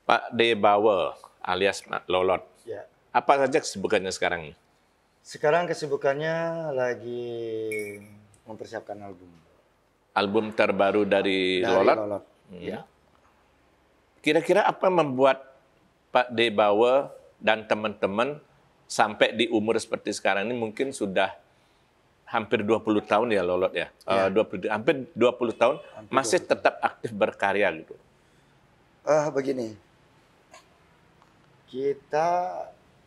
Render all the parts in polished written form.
Pak D. Bauer alias Mak Lolot. Ya. Apa saja kesibukannya sekarang? Sekarang kesibukannya lagi mempersiapkan album. Album terbaru dari Lolot? Lolot. Ya. Kira-kira apa membuat Pak D. Bauer dan teman-teman sampai di umur seperti sekarang ini, mungkin sudah hampir 20 tahun ya Lolot ya? Ya. Hampir 20 tahun masih tetap aktif berkarya gitu? Begini, kita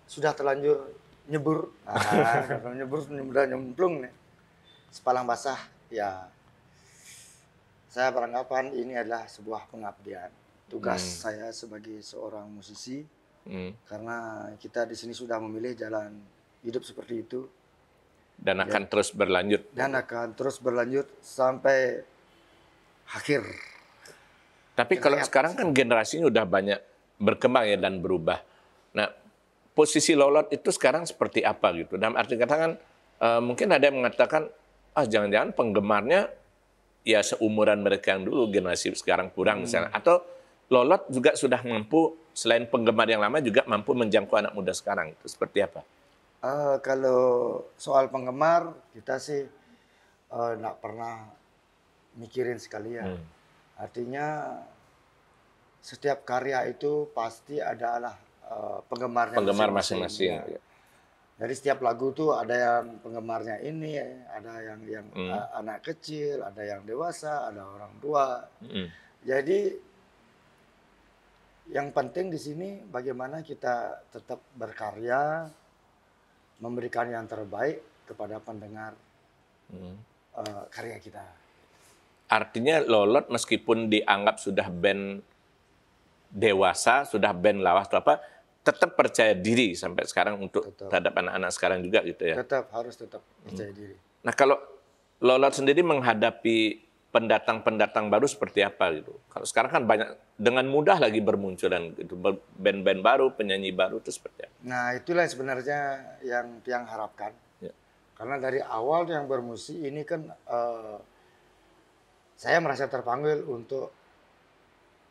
sudah terlanjur nyebur. Kalau nyebur udah nyemplung nih. Sepalang basah, ya saya beranggapan ini adalah sebuah pengabdian. Tugas saya sebagai seorang musisi, karena kita di sini sudah memilih jalan hidup seperti itu. Dan akan terus berlanjut. Dan akan terus berlanjut sampai akhir. Tapi kalau sekarang kan generasinya udah banyak berkembang ya dan berubah. Nah, posisi Lolot itu sekarang seperti apa gitu? Dalam arti kata kan, mungkin ada yang mengatakan, jangan-jangan penggemarnya ya seumuran mereka yang dulu, generasi sekarang kurang misalnya. Atau Lolot juga sudah mampu, selain penggemar yang lama, juga mampu menjangkau anak muda sekarang. Itu seperti apa? Kalau soal penggemar, kita sih nggak pernah mikirin sekali ya. Artinya setiap karya itu pasti adalah penggemarnya Penggemar masing-masing. Ya. Jadi setiap lagu tuh ada yang penggemarnya ini, ada yang anak kecil, ada yang dewasa, ada orang tua. Jadi yang penting di sini bagaimana kita tetap berkarya, memberikan yang terbaik kepada pendengar karya kita. Artinya Lolot meskipun dianggap sudah band dewasa, sudah band lawas atau apa, tetap percaya diri sampai sekarang untuk terhadap anak-anak sekarang juga gitu ya? Harus tetap percaya diri. Nah kalau Lolot sendiri menghadapi pendatang-pendatang baru seperti apa gitu? Kalau sekarang kan banyak, dengan mudah lagi bermunculan gitu, band-band baru, penyanyi baru itu seperti apa? Nah itulah sebenarnya yang harapkan. Ya. Karena dari awal yang bermusik ini kan saya merasa terpanggil untuk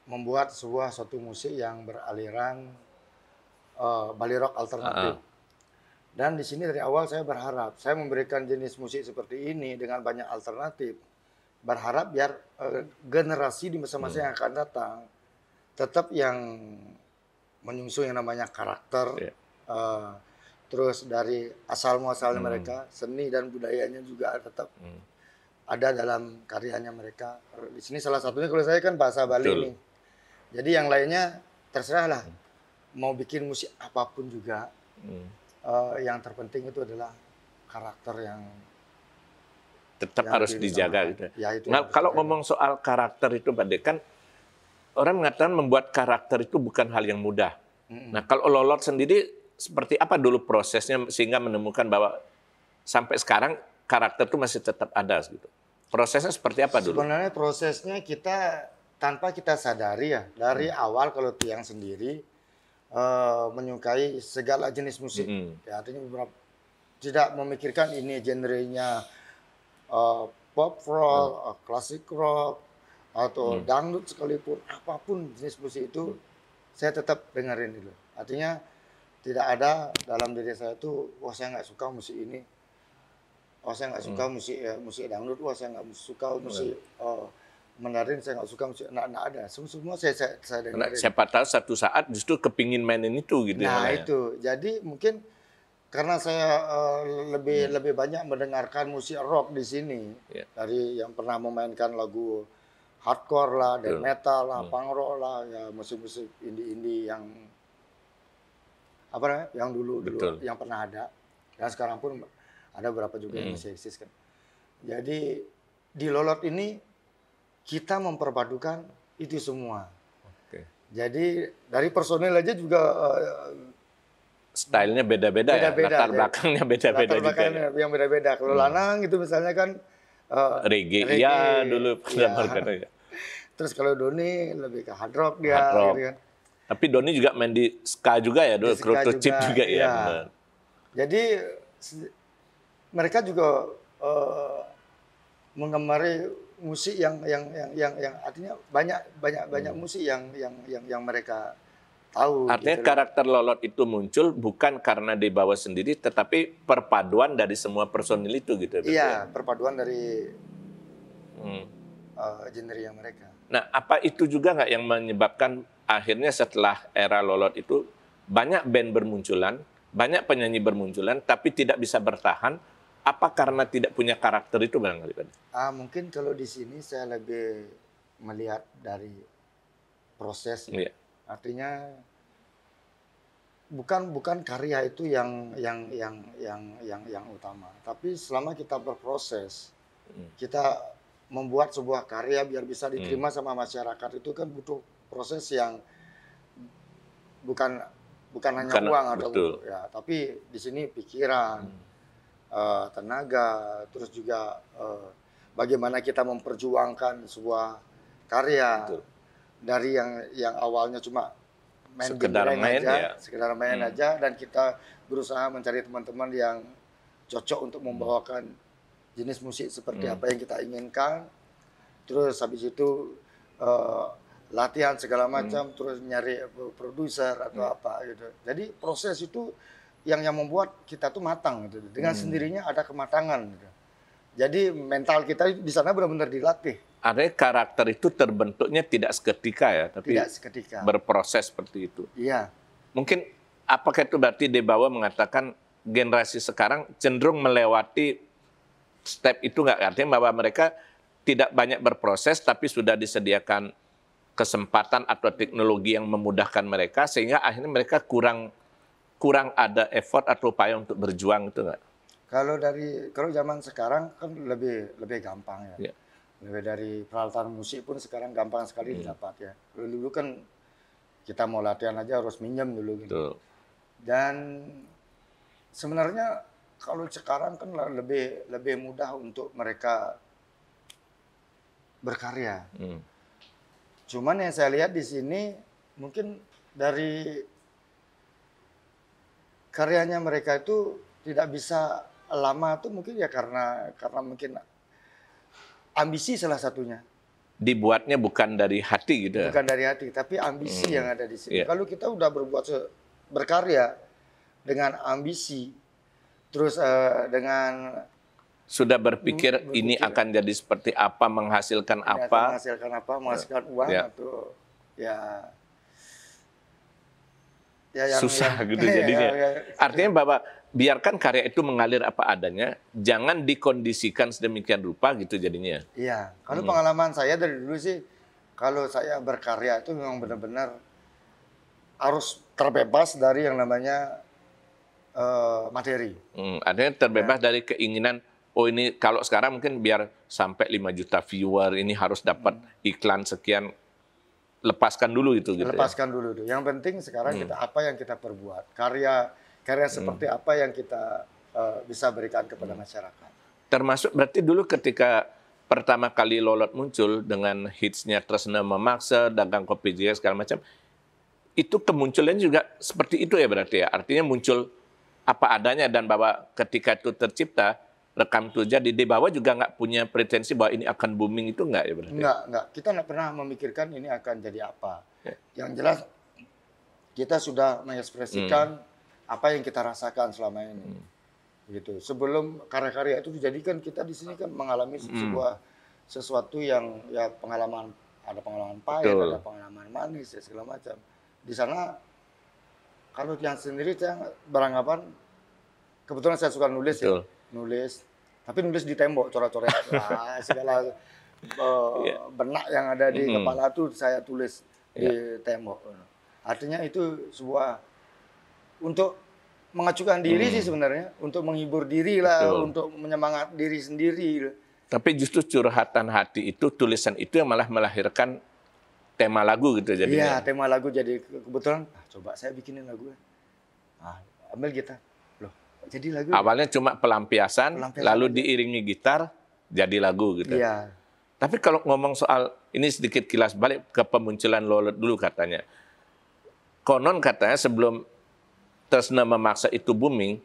membuat suatu musik yang beraliran Bali rock alternatif. Dan di sini dari awal saya berharap, saya memberikan jenis musik seperti ini dengan banyak alternatif. Berharap biar generasi di masa-masa yang akan datang tetap yang menyusun yang namanya karakter. Terus dari asal-muasalnya mereka, seni dan budayanya juga tetap ada dalam karyanya mereka. Di sini salah satunya kalau saya kan bahasa Bali ini. Jadi yang lainnya terserah lah. Mau bikin musik apapun juga. Yang terpenting itu adalah karakter yang tetap harus dijaga gitu. Ya, itu nah, kalau ngomong soal karakter itu Pak De, kan orang mengatakan membuat karakter itu bukan hal yang mudah. Nah, kalau Lolot sendiri seperti apa dulu prosesnya sehingga menemukan bahwa sampai sekarang karakter itu masih tetap ada gitu. Prosesnya seperti apa dulu? Sebenarnya prosesnya kita tanpa kita sadari ya, dari awal kalau Tiang sendiri menyukai segala jenis musik. Ya, artinya beberapa tidak memikirkan ini genrenya pop rock, klasik rock, atau dangdut sekalipun, apapun jenis musik itu saya tetap dengerin dulu. Artinya tidak ada dalam diri saya itu, wah saya nggak suka musik ini, wah saya nggak suka musik dangdut, wah saya nggak suka musik Mandarin, saya nggak suka musik, nggak ada. Semua saya dengerin. Siapa tahu satu saat justru kepingin mainin itu gitu. Nah itu, jadi mungkin karena saya lebih banyak mendengarkan musik rock di sini, dari yang pernah memainkan lagu hardcore lah, death metal lah, punk rock lah, ya musik-musik indie-indie yang apa namanya, yang dulu yang pernah ada, dan sekarang pun ada beberapa juga yang masih eksis kan. Jadi di Lolot ini kita memperpadukan itu semua. Jadi dari personil aja juga stylenya beda-beda ya, latar belakangnya beda-beda juga. Ya. Yang beda-beda. Kalau Lanang itu misalnya kan reggae ya dulu ya. Terus kalau Doni lebih ke hard rock dia. Hard rock. Gitu kan. Tapi Doni juga main di ska juga ya dulu, Kroto Chip juga ya. Jadi mereka juga menggemari musik yang artinya banyak musik yang mereka tahu. Artinya gitu loh. karakter Lolot itu muncul bukan karena Debawa sendiri, tetapi perpaduan dari semua personil itu gitu. berarti ya? Iya, perpaduan dari Hmm. genre mereka. Nah, apa itu juga nggak yang menyebabkan akhirnya setelah era Lolot itu banyak band bermunculan, banyak penyanyi bermunculan, tapi tidak bisa bertahan? Apa karena tidak punya karakter itu barangkali? Mungkin kalau di sini saya lebih melihat dari proses. Iya. Artinya bukan karya itu yang utama, tapi selama kita berproses, kita membuat sebuah karya biar bisa diterima sama masyarakat itu kan butuh proses yang bukan hanya Bukan, uang atau betul. ya, tapi di sini pikiran, tenaga, terus juga bagaimana kita memperjuangkan sebuah karya Betul. dari yang awalnya cuma main Sekedar game main, aja, ya. sekedar main aja, dan kita berusaha mencari teman-teman yang cocok untuk membawakan jenis musik seperti apa yang kita inginkan. Terus habis itu latihan segala macam, terus nyari produser atau apa gitu. Jadi proses itu yang membuat kita tuh matang gitu. Dengan sendirinya ada kematangan gitu. Jadi mental kita di sana benar-benar dilatih. Artinya karakter itu terbentuknya tidak seketika ya, tapi Tidak seketika. berproses seperti itu. Iya. Mungkin apakah itu berarti Debawa mengatakan generasi sekarang cenderung melewati step itu nggak? Artinya bahwa mereka tidak banyak berproses, tapi sudah disediakan kesempatan atau teknologi yang memudahkan mereka, sehingga akhirnya mereka kurang ada effort atau upaya untuk berjuang itu nggak? Kalau zaman sekarang kan lebih gampang ya. Ya. Lebih dari peralatan musik pun sekarang gampang sekali didapat ya. Dulu kan kita mau latihan aja harus minjem dulu gitu. Betul. Dan sebenarnya kalau sekarang kan lebih mudah untuk mereka berkarya. Cuman yang saya lihat di sini mungkin dari karyanya mereka itu tidak bisa lama tuh mungkin ya karena mungkin ambisi salah satunya. Dibuatnya bukan dari hati gitu ya? Bukan dari hati, tapi ambisi yang ada di sini. Iya. Kalau kita udah berkarya dengan ambisi, terus dengan Sudah berpikir ini akan jadi seperti apa, menghasilkan apa? menghasilkan uang Ya. atau yang Susah gitu jadinya. Artinya bahwa biarkan karya itu mengalir apa adanya, jangan dikondisikan sedemikian rupa gitu jadinya. Iya, kalau pengalaman saya dari dulu sih, kalau saya berkarya itu memang benar-benar harus terbebas dari yang namanya materi. Artinya terbebas dari keinginan, oh ini kalau sekarang mungkin biar sampai 5 juta viewer, ini harus dapat iklan sekian, lepaskan dulu itu gitu. Lepaskan dulu. Yang penting sekarang kita apa yang kita perbuat, karya seperti apa yang kita bisa berikan kepada masyarakat. Termasuk berarti dulu ketika pertama kali Lolot muncul dengan hitsnya Tresna Memaksa, Dagang Kopi Jaya segala macam, itu kemunculannya juga seperti itu ya berarti ya. Artinya muncul apa adanya dan bahwa ketika itu tercipta, rekam itu jadi Debawa juga nggak punya pretensi bahwa ini akan booming itu nggak ya berarti? Enggak. Kita nggak pernah memikirkan ini akan jadi apa. Yang jelas kita sudah mengekspresikan apa yang kita rasakan selama ini. Gitu. Sebelum karya-karya itu dijadikan, kita di sini kan mengalami sesuatu yang ya ada pengalaman pahit, Betul. ada pengalaman manis ya segala macam. Di sana kalau yang sendiri saya beranggapan, kebetulan saya suka nulis. Betul. Nulis, tapi nulis di tembok, coret-coret segala benak yang ada di kepala itu saya tulis di tembok. Artinya itu sebuah untuk mengacukan diri sih sebenarnya, untuk menghibur diri lah, untuk menyemangat diri sendiri. Tapi justru curhatan hati itu, tulisan itu yang malah melahirkan tema lagu gitu jadinya. Iya, tema lagu jadi kebetulan, coba saya bikinin lagu. Ambil gitar. Loh, jadi lagu. Awalnya cuma pelampiasan lalu aja. diiringi gitar, jadi lagu gitu. Iya. Tapi kalau ngomong soal, ini sedikit kilas balik ke pemunculan Lolot dulu katanya. Konon katanya sebelum Tresna Memaksa itu booming,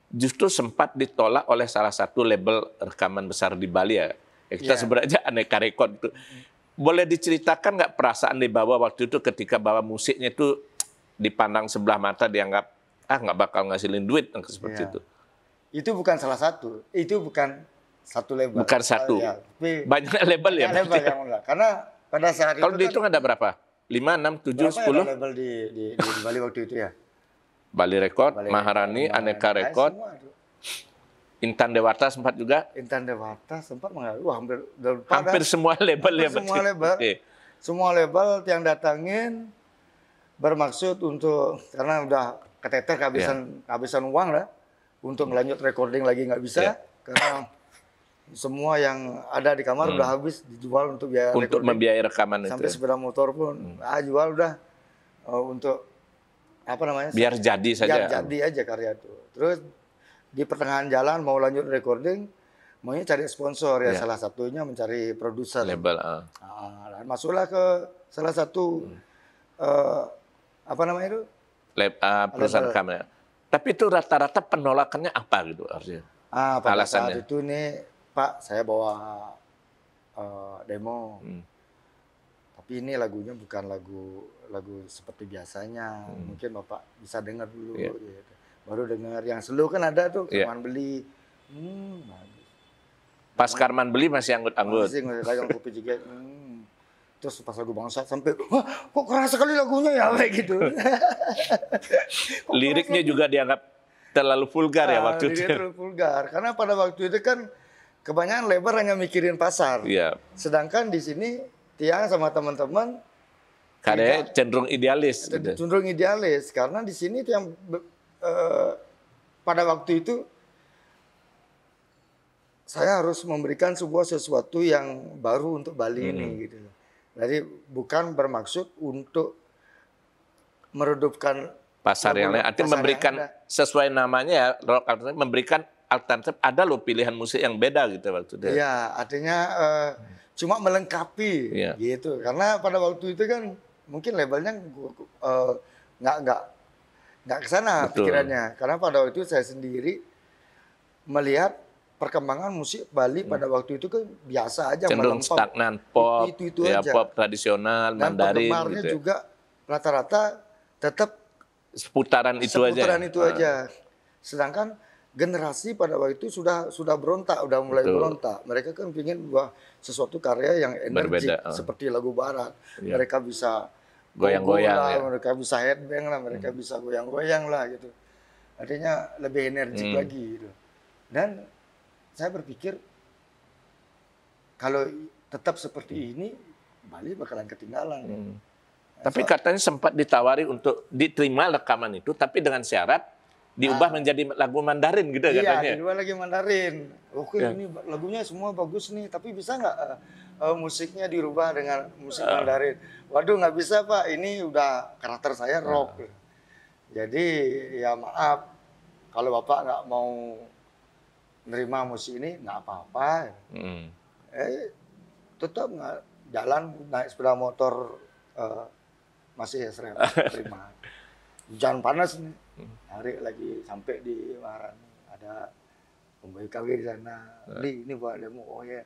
justru sempat ditolak oleh salah satu label rekaman besar di Bali ya. Kita sebut aja Aneka Record itu. Boleh diceritakan nggak perasaan Debawa waktu itu ketika bahwa musiknya itu dipandang sebelah mata dianggap nggak bakal ngasilin duit seperti Iya. itu. Itu bukan salah satu, itu bukan satu label. Bukan satu. Ya, tapi Banyak label ya. banyak label yang mulai. Karena pada saat Kalau itu dihitung ada berapa? 5, 6, 7, berapa ya 10? label di Bali waktu itu ya? Bali Record, Bali Maharani, Record, Aneka Maharani, Record, semua itu. Intan Dewata sempat juga. Intan Dewata sempat mengaruh hampir Hampir semua label ya. semua berarti. label. Oke. Semua label yang datangin bermaksud untuk karena udah keteter kehabisan uang lah untuk melanjut recording lagi nggak bisa karena semua yang ada di kamar udah habis dijual untuk biaya Untuk recording. membiayai rekaman Sampai itu. sepeda motor pun jual udah untuk apa namanya? Biar jadi saja. Biar jadi aja karya itu. Terus di pertengahan jalan mau lanjut recording, maunya cari sponsor ya salah satunya mencari produser. Label. Dan masuklah ke salah satu apa namanya itu? Perusahaan kamera. Tapi itu rata-rata penolakannya apa gitu artinya? Pada Alasannya? saat itu nih Pak, saya bawa demo. Tapi ini lagunya bukan lagu seperti biasanya. Mungkin Bapak bisa dengar dulu. Gitu. Baru dengar yang slow kan ada tuh, Karman Beli. Bagus. Pas Karman Beli masih anggut-anggut. Masih dagang kopi juga. Terus pas lagu Bangsat sampai, wah kok keras sekali lagunya ya, kayak gitu. Liriknya juga dianggap terlalu vulgar ya waktu itu. Terlalu vulgar. Karena pada waktu itu kan kebanyakan label hanya mikirin pasar. Iya. Sedangkan di sini Tiang sama teman-teman Kadang cenderung idealis. Gitu. cenderung idealis karena di sini Tiang pada waktu itu saya harus memberikan sebuah sesuatu yang baru untuk Bali ini gitu. Jadi bukan bermaksud untuk meredupkan pasar yang lain. Artinya memberikan sesuai namanya ya rock alternatif, memberikan alternatif. Ada loh pilihan musik yang beda gitu waktu itu. Iya, artinya cuma melengkapi gitu. Karena pada waktu itu kan mungkin labelnya nggak ke sana pikirannya. Karena pada waktu itu saya sendiri melihat perkembangan musik Bali pada waktu itu kan biasa aja, cenderung stagnan, pop, itu ya aja. pop tradisional, Dan Mandarin penggemarnya gitu. juga rata-rata tetap seputaran itu aja. Sedangkan generasi pada waktu itu sudah berontak, udah mulai berontak. Mereka kan ingin buat sesuatu karya yang energik seperti lagu barat. Mereka bisa goyang-goyang, mereka bisa headbang lah, mereka bisa goyang-goyang lah gitu. Artinya lebih energik lagi gitu. Dan saya berpikir kalau tetap seperti ini Bali bakalan ketinggalan. Tapi katanya sempat ditawari untuk diterima rekaman itu, tapi dengan syarat diubah menjadi lagu Mandarin gitu katanya. Iya, diubah lagi Mandarin. Oke, ini lagunya semua bagus nih, tapi bisa nggak musiknya dirubah dengan musik Mandarin? Waduh, nggak bisa Pak, ini udah karakter saya rock. Jadi ya maaf, kalau Bapak nggak mau nerima musik ini nggak apa-apa. Tetap nggak jalan naik sepeda motor masih serem terima. Hujan panas nih, hari lagi sampai di Maharani ada pembawa KW di sana. Li, ini buat demo. Oh ya,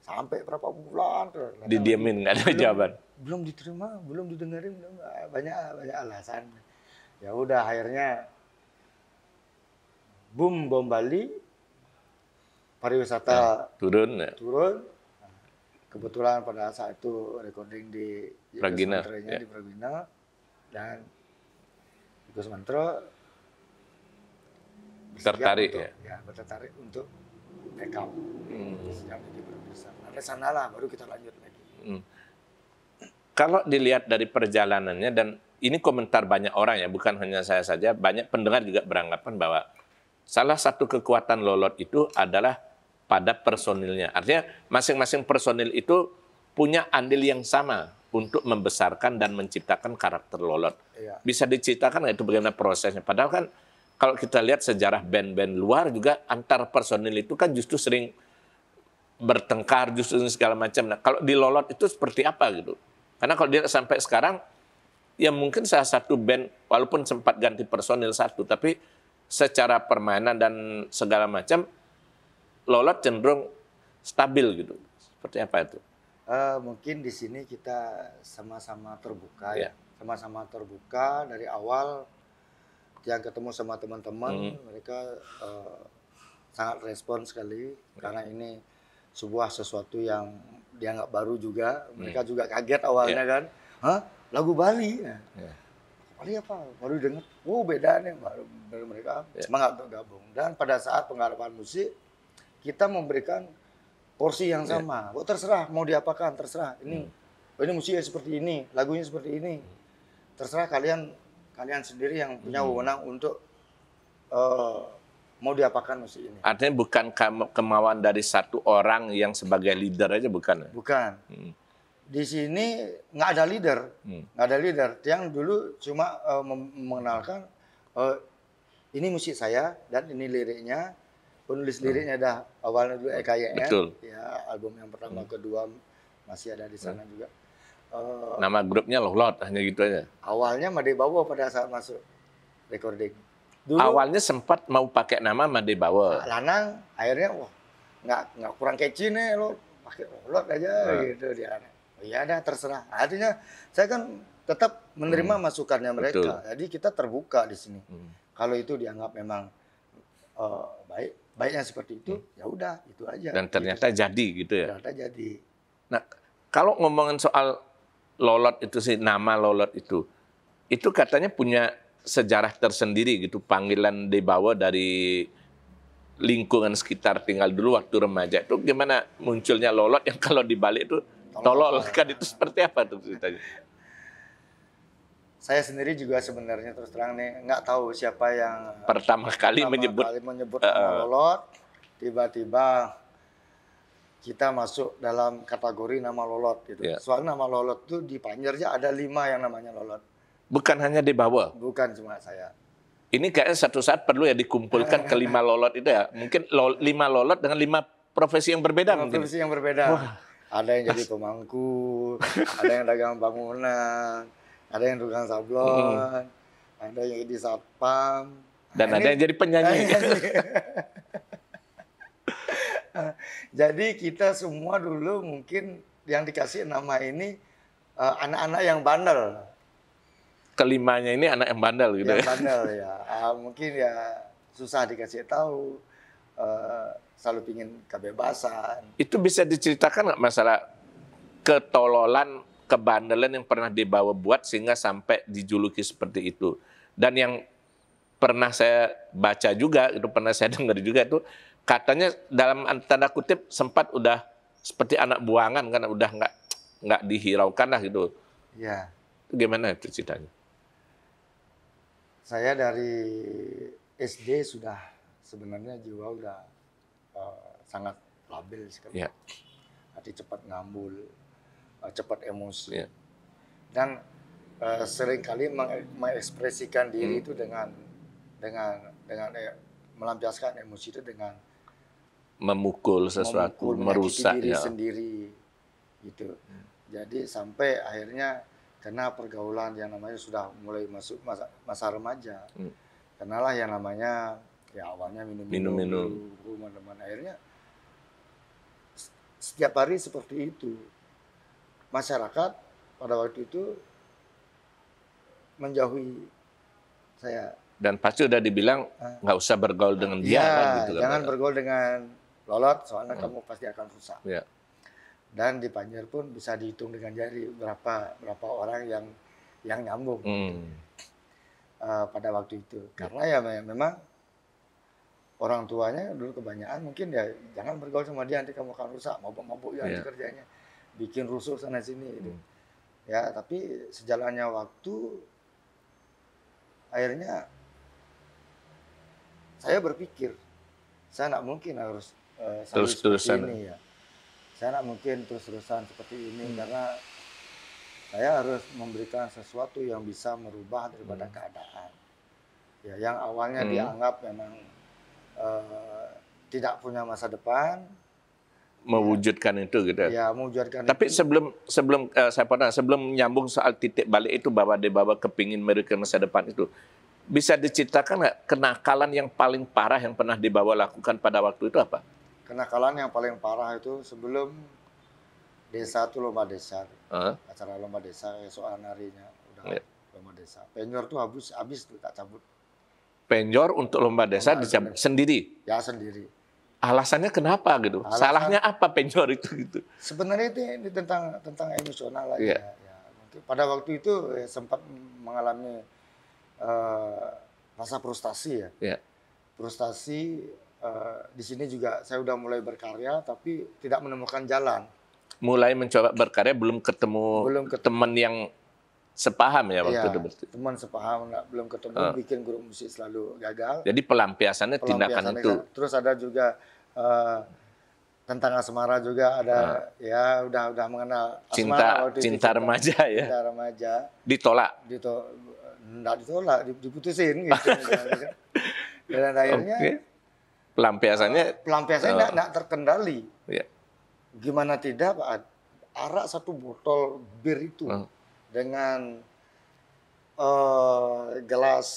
sampai berapa bulan terus. Didiemin nggak ada jawaban. Belum diterima, belum didengerin, banyak alasan. Ya udah akhirnya boom bom Bali. Pariwisata turun. Kebetulan pada saat itu recording di Pragina, di Pragina dan Gus Mantro tertarik bertertarik untuk rekam. Sejak itu berpisah. Ada sanalah baru kita lanjut lagi. Kalau dilihat dari perjalanannya dan ini komentar banyak orang ya, bukan hanya saya saja, banyak pendengar juga beranggapan bahwa salah satu kekuatan Lolot itu adalah pada personilnya. Artinya masing-masing personil itu punya andil yang sama untuk membesarkan dan menciptakan karakter Lolot. Bisa diceritakan nggak itu bagaimana prosesnya? Padahal kan kalau kita lihat sejarah band-band luar juga antar personil itu kan justru sering bertengkar, justru segala macam. Nah, kalau di Lolot itu seperti apa gitu? Karena kalau dia sampai sekarang, ya mungkin salah satu band, walaupun sempat ganti personil satu, tapi secara permainan dan segala macam, Lolot cenderung stabil gitu. Seperti apa itu? Mungkin di sini kita sama-sama terbuka ya. sama-sama terbuka dari awal. Yang ketemu sama teman-teman, mereka sangat respon sekali karena ini sebuah sesuatu yang dianggap baru juga. Mereka juga kaget awalnya kan, hah, lagu Bali? Nah, Bali apa? Baru dengar, oh beda nih, baru mereka semangat untuk gabung. Dan pada saat penggarapan musik, kita memberikan porsi yang sama. Oh terserah mau diapakan, terserah. Ini musiknya seperti ini, lagunya seperti ini. Terserah kalian sendiri yang punya wewenang untuk mau diapakan musik ini. Artinya bukan kemauan dari satu orang yang sebagai leader aja, bukan? Bukan. Di sini nggak ada leader, nggak ada leader. Yang dulu cuma mengenalkan ini musik saya dan ini liriknya. Penulis liriknya dah awalnya dulu EKYN. Betul. Ya, album yang pertama, kedua masih ada di sana juga. Nama grupnya Lolot, hanya gitu aja. Awalnya Made Bawo pada saat masuk recording. Dulu, awalnya sempat mau pakai nama Made Bawo. Lanang akhirnya wah nggak kurang catchy nih, lo pakai Lolot aja gitu dia. Oh, iya dah terserah. Artinya saya kan tetap menerima masukannya mereka. Betul. Jadi kita terbuka di sini. Kalau itu dianggap memang baiknya seperti itu, ya udah itu aja. Dan ternyata gitu. Jadi gitu ya. Ternyata jadi. Nah, kalau ngomongin soal Lolot itu sih, nama Lolot itu katanya punya sejarah tersendiri gitu, panggilan Debawa dari lingkungan sekitar tinggal dulu waktu remaja. Itu gimana munculnya Lolot yang kalau dibalik itu tolol kan, itu seperti apa tuh ceritanya? Saya sendiri juga sebenarnya terus terang nih nggak tahu siapa yang pertama kali menyebut nama Lolot. Tiba-tiba kita masuk dalam kategori nama Lolot gitu. Soalnya nama Lolot tuh di Panjernya ada 5 yang namanya Lolot. Bukan hanya Debawa? Bukan cuma saya. Ini kayaknya satu saat perlu ya dikumpulkan ke 5 Lolot itu ya. Mungkin 5 Lolot dengan 5 profesi yang berbeda. Profesi yang berbeda. Wah. Ada yang jadi pemangku, ada yang dagang bangunan, ada yang tukang sablon, ada yang jadi satpam. Dan ada yang jadi penyanyi. Jadi kita semua dulu mungkin yang dikasih nama ini anak-anak yang bandel. Kelimanya ini anak yang bandel gitu yang bandel ya. Mungkin ya susah dikasih tahu, selalu pingin kebebasan. Itu bisa diceritakan nggak masalah ketololan, kebandelan yang pernah Debawa buat sehingga sampai dijuluki seperti itu? Dan yang pernah saya baca juga, itu pernah saya dengar juga itu, katanya dalam tanda kutip sempat udah seperti anak buangan kan, udah nggak dihiraukan lah gitu. Ya. Itu gimana itu ceritanya? Saya dari SD sudah sebenarnya jiwa udah sangat labil sekali. Ya. Hati cepat ngambul, cepat emosi. Ya. Dan seringkali mengekspresikan diri itu dengan melampiaskan emosi itu dengan memukul sesuatu, merusak diri sendiri gitu. Jadi sampai akhirnya kena pergaulan yang namanya sudah mulai masuk masa remaja. Kenalah yang namanya ya awalnya minum-minum teman-teman, akhirnya setiap hari seperti itu. Masyarakat pada waktu itu menjauhi saya. Dan pasti udah dibilang nggak usah bergaul dengan dia kan, gitu kan. Jangan bergaul dengan Lolot soalnya kamu pasti akan rusak. Ya. Dan di Panjer pun bisa dihitung dengan jari berapa orang yang nyambung pada waktu itu. Karena ya memang orang tuanya dulu kebanyakan mungkin ya jangan bergaul sama dia, nanti kamu akan rusak, mabuk-mabuk ya nanti kerjanya, bikin rusuh sana sini gitu. Ya tapi sejalannya waktu akhirnya saya berpikir saya nggak mungkin harus terus-terusan ini ya. Saya nggak mungkin terus-terusan seperti ini karena saya harus memberikan sesuatu yang bisa merubah daripada keadaan. Ya, yang awalnya dianggap memang tidak punya masa depan, mewujudkan itu gitu. Ya, mewujudkan. Tapi itu. sebelum nyambung soal titik balik itu bahwa Debawa kepingin memberikan masa depan itu, bisa diceritakan nggak kenakalan yang paling parah yang pernah Debawa lakukan pada waktu itu apa? Kenakalan yang paling parah itu sebelum desa itu lomba desa, acara lomba desa soal narinya juga lomba desa. Penjor tuh habis tuh tak cabut. Penjor untuk lomba desa dicabut sendiri. Ya sendiri. Alasannya kenapa gitu? Salahnya apa penjor itu gitu? Sebenarnya ini tentang emosional aja. Iya. Ya, mungkin pada waktu itu sempat mengalami rasa frustasi ya. Iya. Frustasi di sini juga saya udah mulai berkarya tapi tidak menemukan jalan. Mulai mencoba berkarya belum ketemu teman yang sepaham ya waktu itu berarti. Teman sepaham belum ketemu, bikin grup musik selalu gagal. Jadi pelampiasannya tindakan itu. Terus ada juga tentang asmara juga ada ya udah mengenal asmara cinta remaja ya. Cinta remaja. Ditolak. Enggak ditolak, diputusin gitu. Dan akhirnya pelampiasannya enggak terkendali. Ya. Gimana tidak Pak, arak satu botol bir itu dengan gelas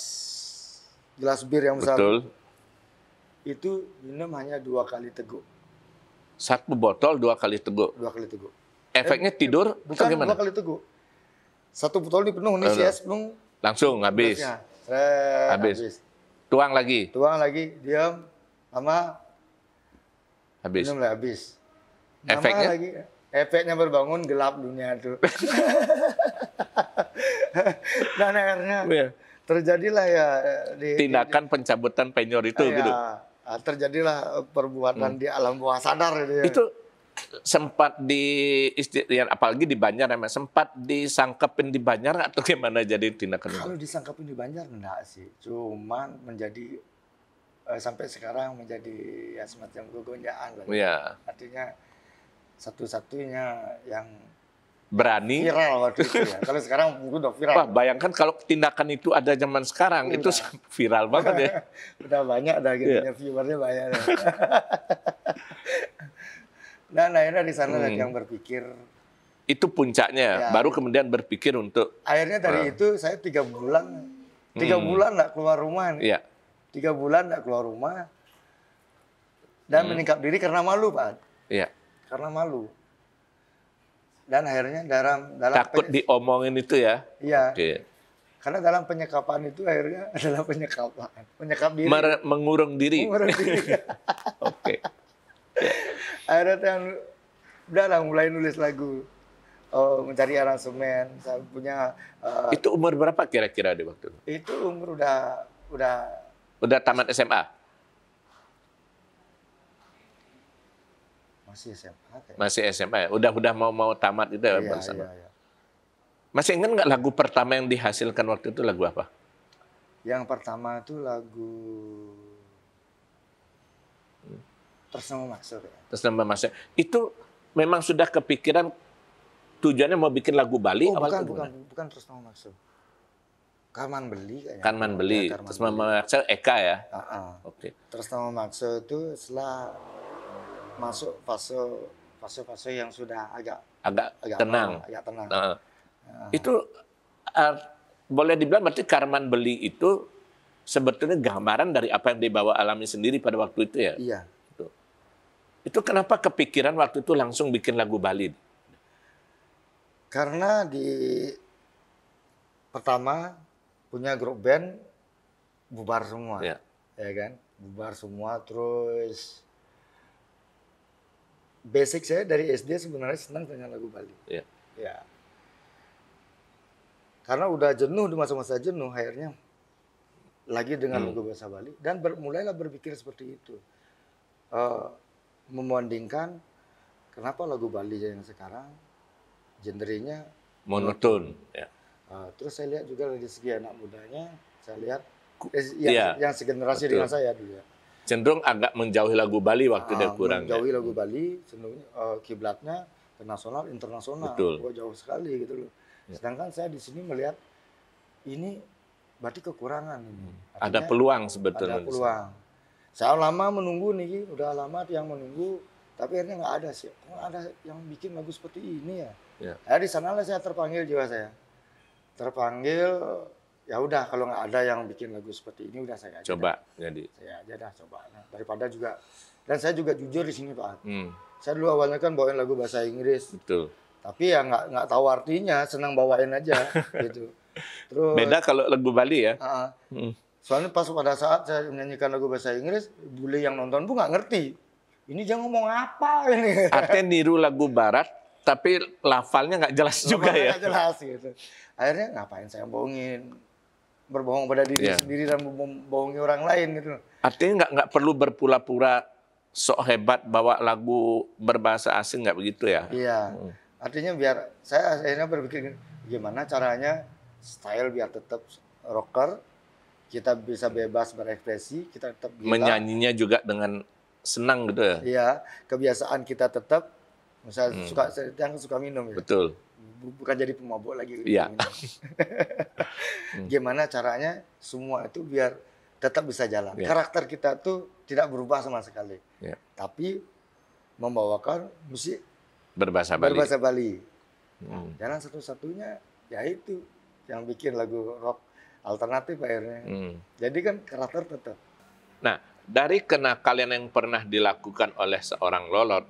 bir yang besar. Betul. Itu minum hanya 2 kali teguk. Satu botol 2 kali teguk. 2 kali teguk. Efeknya tidur bukan gimana? 2 kali teguk. Satu botol dipenuh nih penuh. Langsung habis. Habis. Tuang lagi, diam, lama habis. Minum lah habis. Efeknya? Lagi. Efeknya berbangun gelap dunia itu. Dan akhirnya terjadilah ya tindakan pencabutan penjor itu gitu. Terjadilah perbuatan di alam bawah sadar gitu ya. Itu sempat apalagi di Banjar sempat disangkapin di Banjar atau gimana jadi tindakan itu? Kalau disangkapin di Banjar enggak sih, cuman menjadi sampai sekarang menjadi ya semacam kegonjaan lah. Iya. Artinya satu-satunya yang berani viral waktu itu ya. Kalau sekarang udah viral. Wah, bayangkan kalau tindakan itu ada zaman sekarang, itu viral banget ya. Udah banyak dah gitu ya, viewernya banyak. Dan akhirnya di sana yang berpikir. Itu puncaknya, baru kemudian berpikir untuk. Akhirnya dari itu saya 3 bulan nggak keluar rumah. Iya. 3 bulan nggak keluar rumah. Dan meningkap diri karena malu, Pak. Iya. Karena malu. Dan akhirnya dalam takut diomongin itu ya. Iya. Oke. Karena dalam penyekapan itu akhirnya adalah penyekap diri. Mengurung diri. Oke. Akhirnya udah mulai nulis lagu, mencari aransemen. Saya punya. Itu umur berapa kira-kira di waktu itu? Itu umur udah tamat SMA. Masih SMA. Masih SMA. Udah mau tamat itu ya, Bang Sama. Iya. Masih ingat nggak lagu pertama yang dihasilkan waktu itu lagu apa? Yang pertama itu lagu Tersenama Maksud. Tersenama Maksud. Itu memang sudah kepikiran tujuannya mau bikin lagu Bali? Bukan Tersenama Maksud. Karman Beli kayaknya. Karman Beli. Tersenama Maksud Eka ya? Oke. Tersenama Maksud itu setelah masuk fase yang sudah agak tenang. Itu boleh dibilang berarti Karman Beli itu sebetulnya gambaran dari apa yang dibawa alami sendiri pada waktu itu ya? Iya. Itu kenapa kepikiran waktu itu langsung bikin lagu Bali? Karena pertama punya grup band bubar semua. Ya kan? Bubar semua, terus basic saya dari SD sebenarnya senang dengan lagu Bali. Ya. Karena udah jenuh di masa-masa jenuh, akhirnya lagi dengan lagu bahasa Bali dan mulailah berpikir seperti itu. Membandingkan kenapa lagu Bali yang sekarang genrenya monoton. Ya. Terus saya lihat juga dari segi anak mudanya, saya lihat yang segenerasi dengan saya dulu ya. Cenderung agak menjauhi lagu Bali waktu dia kurang. Menjauhi lagu Bali, cenderung kiblatnya ke nasional, internasional. Betul. Jauh sekali gitu loh. Sedangkan saya di sini melihat ini berarti kekurangan ini. Ada peluang sebetulnya. Ada peluang. Saya lama menunggu nih, udah lama yang menunggu, tapi akhirnya nggak ada sih. Kok ada yang bikin lagu seperti ini ya? Ya di sanalah saya terpanggil jiwa saya. Terpanggil, ya udah kalau nggak ada yang bikin lagu seperti ini udah saya aja. Coba jadi. Saya aja dah coba. Nah, daripada juga, dan saya juga jujur di sini Pak. Saya dulu awalnya kan bawain lagu bahasa Inggris. Betul. Tapi ya nggak tahu artinya, senang bawain aja gitu. Terus Beda kalau lagu Bali ya. Hmm. soalnya pas pada saat saya menyanyikan lagu bahasa Inggris, bule yang nonton pun nggak ngerti. Ini dia ngomong apa ini? Artinya niru lagu Barat, tapi lafalnya nggak jelas juga Lama-lama ya. nggak jelas gitu. Akhirnya ngapain saya berbohong pada diri Iya. sendiri dan membohongi orang lain gitu. Artinya nggak perlu berpura-pura sok hebat bawa lagu berbahasa asing, nggak begitu ya? Iya. Artinya biar saya akhirnya berpikir gimana caranya style biar tetap rocker, kita bisa bebas berekspresi, kita tetap gila. Menyanyinya juga dengan senang gitu ya? Iya, kebiasaan kita tetap, misalnya yang suka minum ya. Betul. Bukan jadi pemabuk lagi. Iya. Gimana caranya semua itu biar tetap bisa jalan. Iya. Karakter kita tuh tidak berubah sama sekali. Iya. Tapi membawakan musik Berbahasa Bali. berbahasa Bali. Jalan satu-satunya ya itu yang bikin lagu rock alternatif akhirnya. Jadi kan karakter tetap. Nah, dari kenakalan yang pernah dilakukan oleh seorang Lolot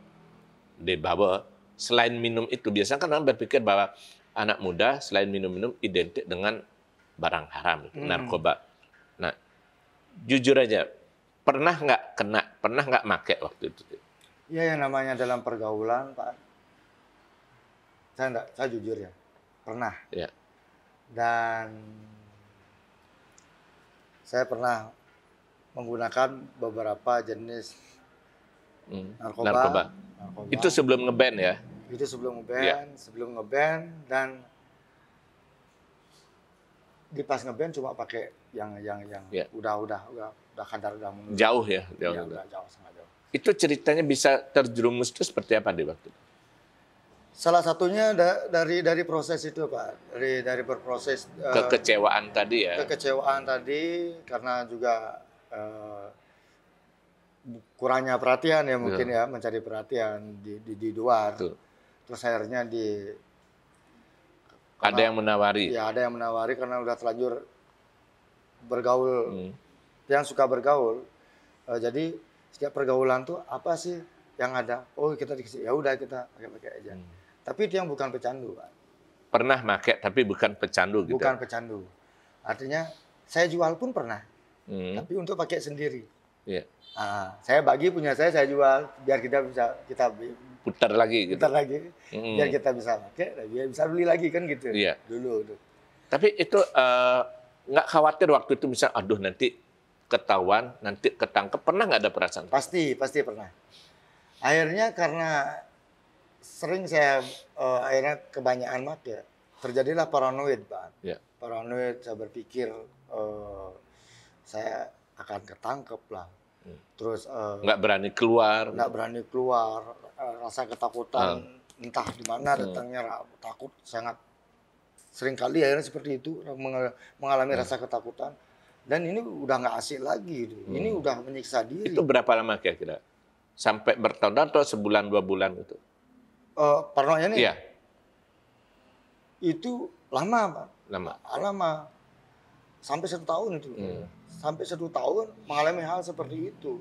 di Bawa, selain minum itu, biasanya kan orang berpikir bahwa anak muda selain minum-minum identik dengan barang haram, narkoba. Nah, jujur aja, pernah nggak make waktu itu? Ya yang namanya dalam pergaulan, Pak. Saya jujur ya, pernah. Ya. Dan saya pernah menggunakan beberapa jenis narkoba. Itu sebelum ngeband ya? Itu sebelum ngeband, Ya. Dan di pas ngeband cuma pakai yang Ya. udah kadar udah menurun. Jauh ya? Ya, udah jauh, sangat jauh. Itu ceritanya bisa terjerumus itu seperti apa di waktu itu? Salah satunya dari proses itu, Pak. Dari berproses Kekecewaan tadi ya? kekecewaan tadi karena juga kurangnya perhatian ya mungkin ya, mencari perhatian di luar. Betul. Terus akhirnya Ada yang menawari? Ya, ada yang menawari karena udah terlanjur bergaul, yang suka bergaul. Jadi setiap pergaulan tuh apa sih yang ada? Oh, kita dikasih, ya udah kita pakai aja. Tapi itu yang bukan pecandu, Pak. Pernah make tapi bukan pecandu gitu? Bukan pecandu. Artinya saya jual pun pernah, tapi untuk pakai sendiri. Iya. Saya bagi punya saya jual biar kita Putar lagi gitu? putar lagi, biar kita bisa pakai, biar bisa beli lagi kan gitu. Iya. Dulu. Tapi itu nggak khawatir waktu itu misalnya, aduh nanti ketahuan, nanti ketangkep, pernah nggak ada perasaan? Pasti pernah. Akhirnya karena sering saya akhirnya kebanyakan make, terjadilah paranoid, Pak. Ya. Paranoid, saya berpikir saya akan ketangkep lah. Terus Nggak berani keluar? nggak berani keluar, rasa ketakutan entah di mana datangnya, takut sangat. Sering kali akhirnya seperti itu, mengalami rasa ketakutan. Dan ini udah nggak asik lagi, ini udah menyiksa diri. Itu berapa lama kira-kira? Sampai bertahun-tahun atau sebulan, 2 bulan gitu? Parnonya nih, Iya, itu lama, Pak. lama. Lama. Sampai 1 tahun itu. Sampai 1 tahun mengalami hal seperti itu.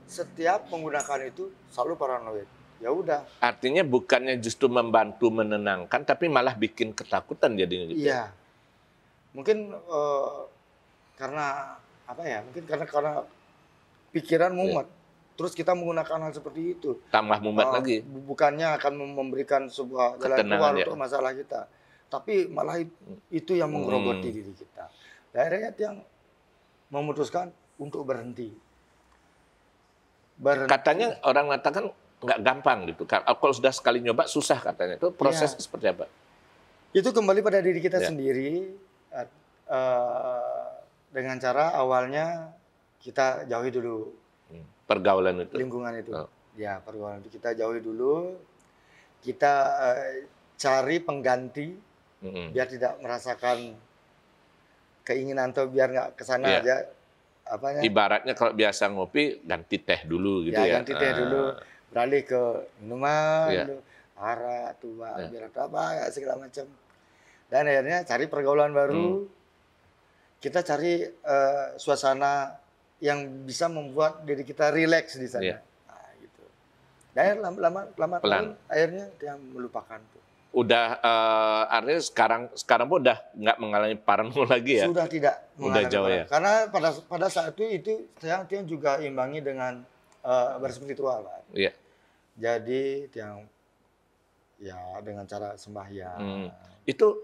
Setiap menggunakan itu selalu paranoid. Ya udah. Artinya bukannya justru membantu menenangkan, tapi malah bikin ketakutan jadinya gitu. Iya. Mungkin karena apa ya? Mungkin karena pikiran mumet. Terus kita menggunakan hal seperti itu. Tambah mumet lagi. Bukannya akan memberikan sebuah jalan Ketenangan, keluar ya. untuk masalah kita. Tapi malah itu yang menggerogoti diri kita. Akhirnya yang memutuskan untuk berhenti. Katanya orang mengatakan nggak gampang gitu. Kalau sudah sekali nyoba susah katanya. Itu prosesnya seperti apa? Itu kembali pada diri kita sendiri. Dengan cara awalnya kita jauhi dulu Pergaulan itu. lingkungan itu. Ya, pergaulan itu kita jauhi dulu. Kita cari pengganti biar tidak merasakan keinginan atau biar nggak kesana aja. Apanya? Ibaratnya kalau biasa ngopi ganti teh dulu gitu ya. Ganti teh dulu, beralih ke minuman, dulu, arak, tua, biar apa segala macam. Dan akhirnya cari pergaulan baru. Kita cari suasana yang bisa membuat diri kita rileks di sana. Nah, gitu. Dan lama tahun akhirnya dia melupakan tuh. Udah artinya sekarang pun udah nggak mengalami parno lagi ya? Sudah tidak Udah mengalami jauh parno. ya? Karena pada saat itu Tiang juga imbangi dengan berspiritual, Pak. Iya. Jadi Tiang ya dengan cara sembahyang. Itu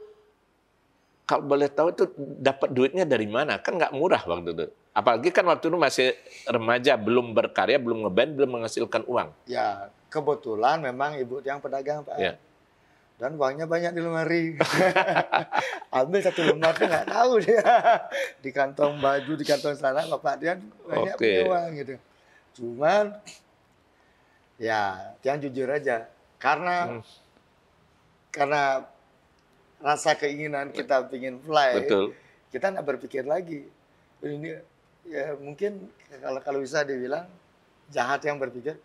kalau boleh tahu itu dapat duitnya dari mana? Kan nggak murah waktu itu. Apalagi kan waktu itu masih remaja, belum berkarya, belum ngeband, belum menghasilkan uang. Ya, kebetulan memang ibu Tiang pedagang, Pak. Ya. Dan uangnya banyak di lemari. Ambil satu lembar tuh nggak tahu dia. Di kantong baju, di kantong celana, Bapak Tiang banyak punya uang gitu. Cuman, ya Tiang jujur aja. Karena rasa keinginan kita ingin fly, Betul. kita nggak berpikir lagi. Ini ya mungkin kalau bisa dibilang jahat yang berpikir,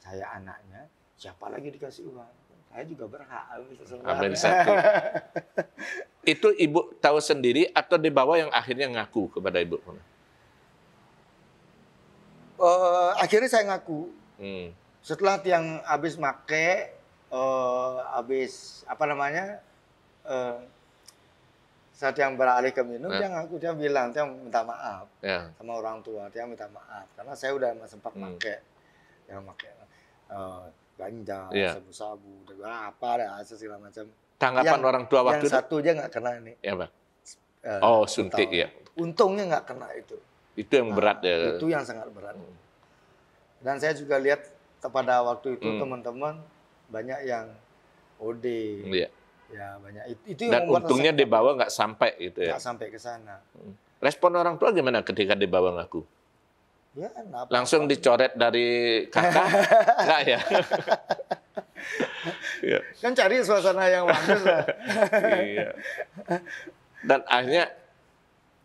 saya anaknya, siapa lagi dikasih uang? Saya juga berhak Ambil satu. Itu ibu tahu sendiri atau dibawa yang akhirnya ngaku kepada ibu? Akhirnya saya ngaku. Setelah Tiang habis make, habis apa namanya, saat Tiang beralih ke minum, Tiang ngaku, Tiang bilang, Tiang minta maaf sama orang tua, Tiang minta maaf karena saya udah sempat make, yang make ganja, sabu-sabu, apa ada segala macam. Tanggapan orang tua waktu itu? Yang satu aja nggak kena ini. Ya, Pak. Suntik ya. Untungnya nggak kena itu. Itu yang berat ya. Itu yang sangat berat. Dan saya juga lihat pada waktu itu teman-teman banyak yang OD. Iya. Ya banyak. Itu yang dan untungnya dibawa nggak sampai gitu ya. Nggak sampai ke sana. Respon orang tua gimana ketika dibawa ngaku? Ya, langsung dicoret dari kakak? Enggak ya? Ya. Kan cari suasana yang bagus lah. Iya. Dan akhirnya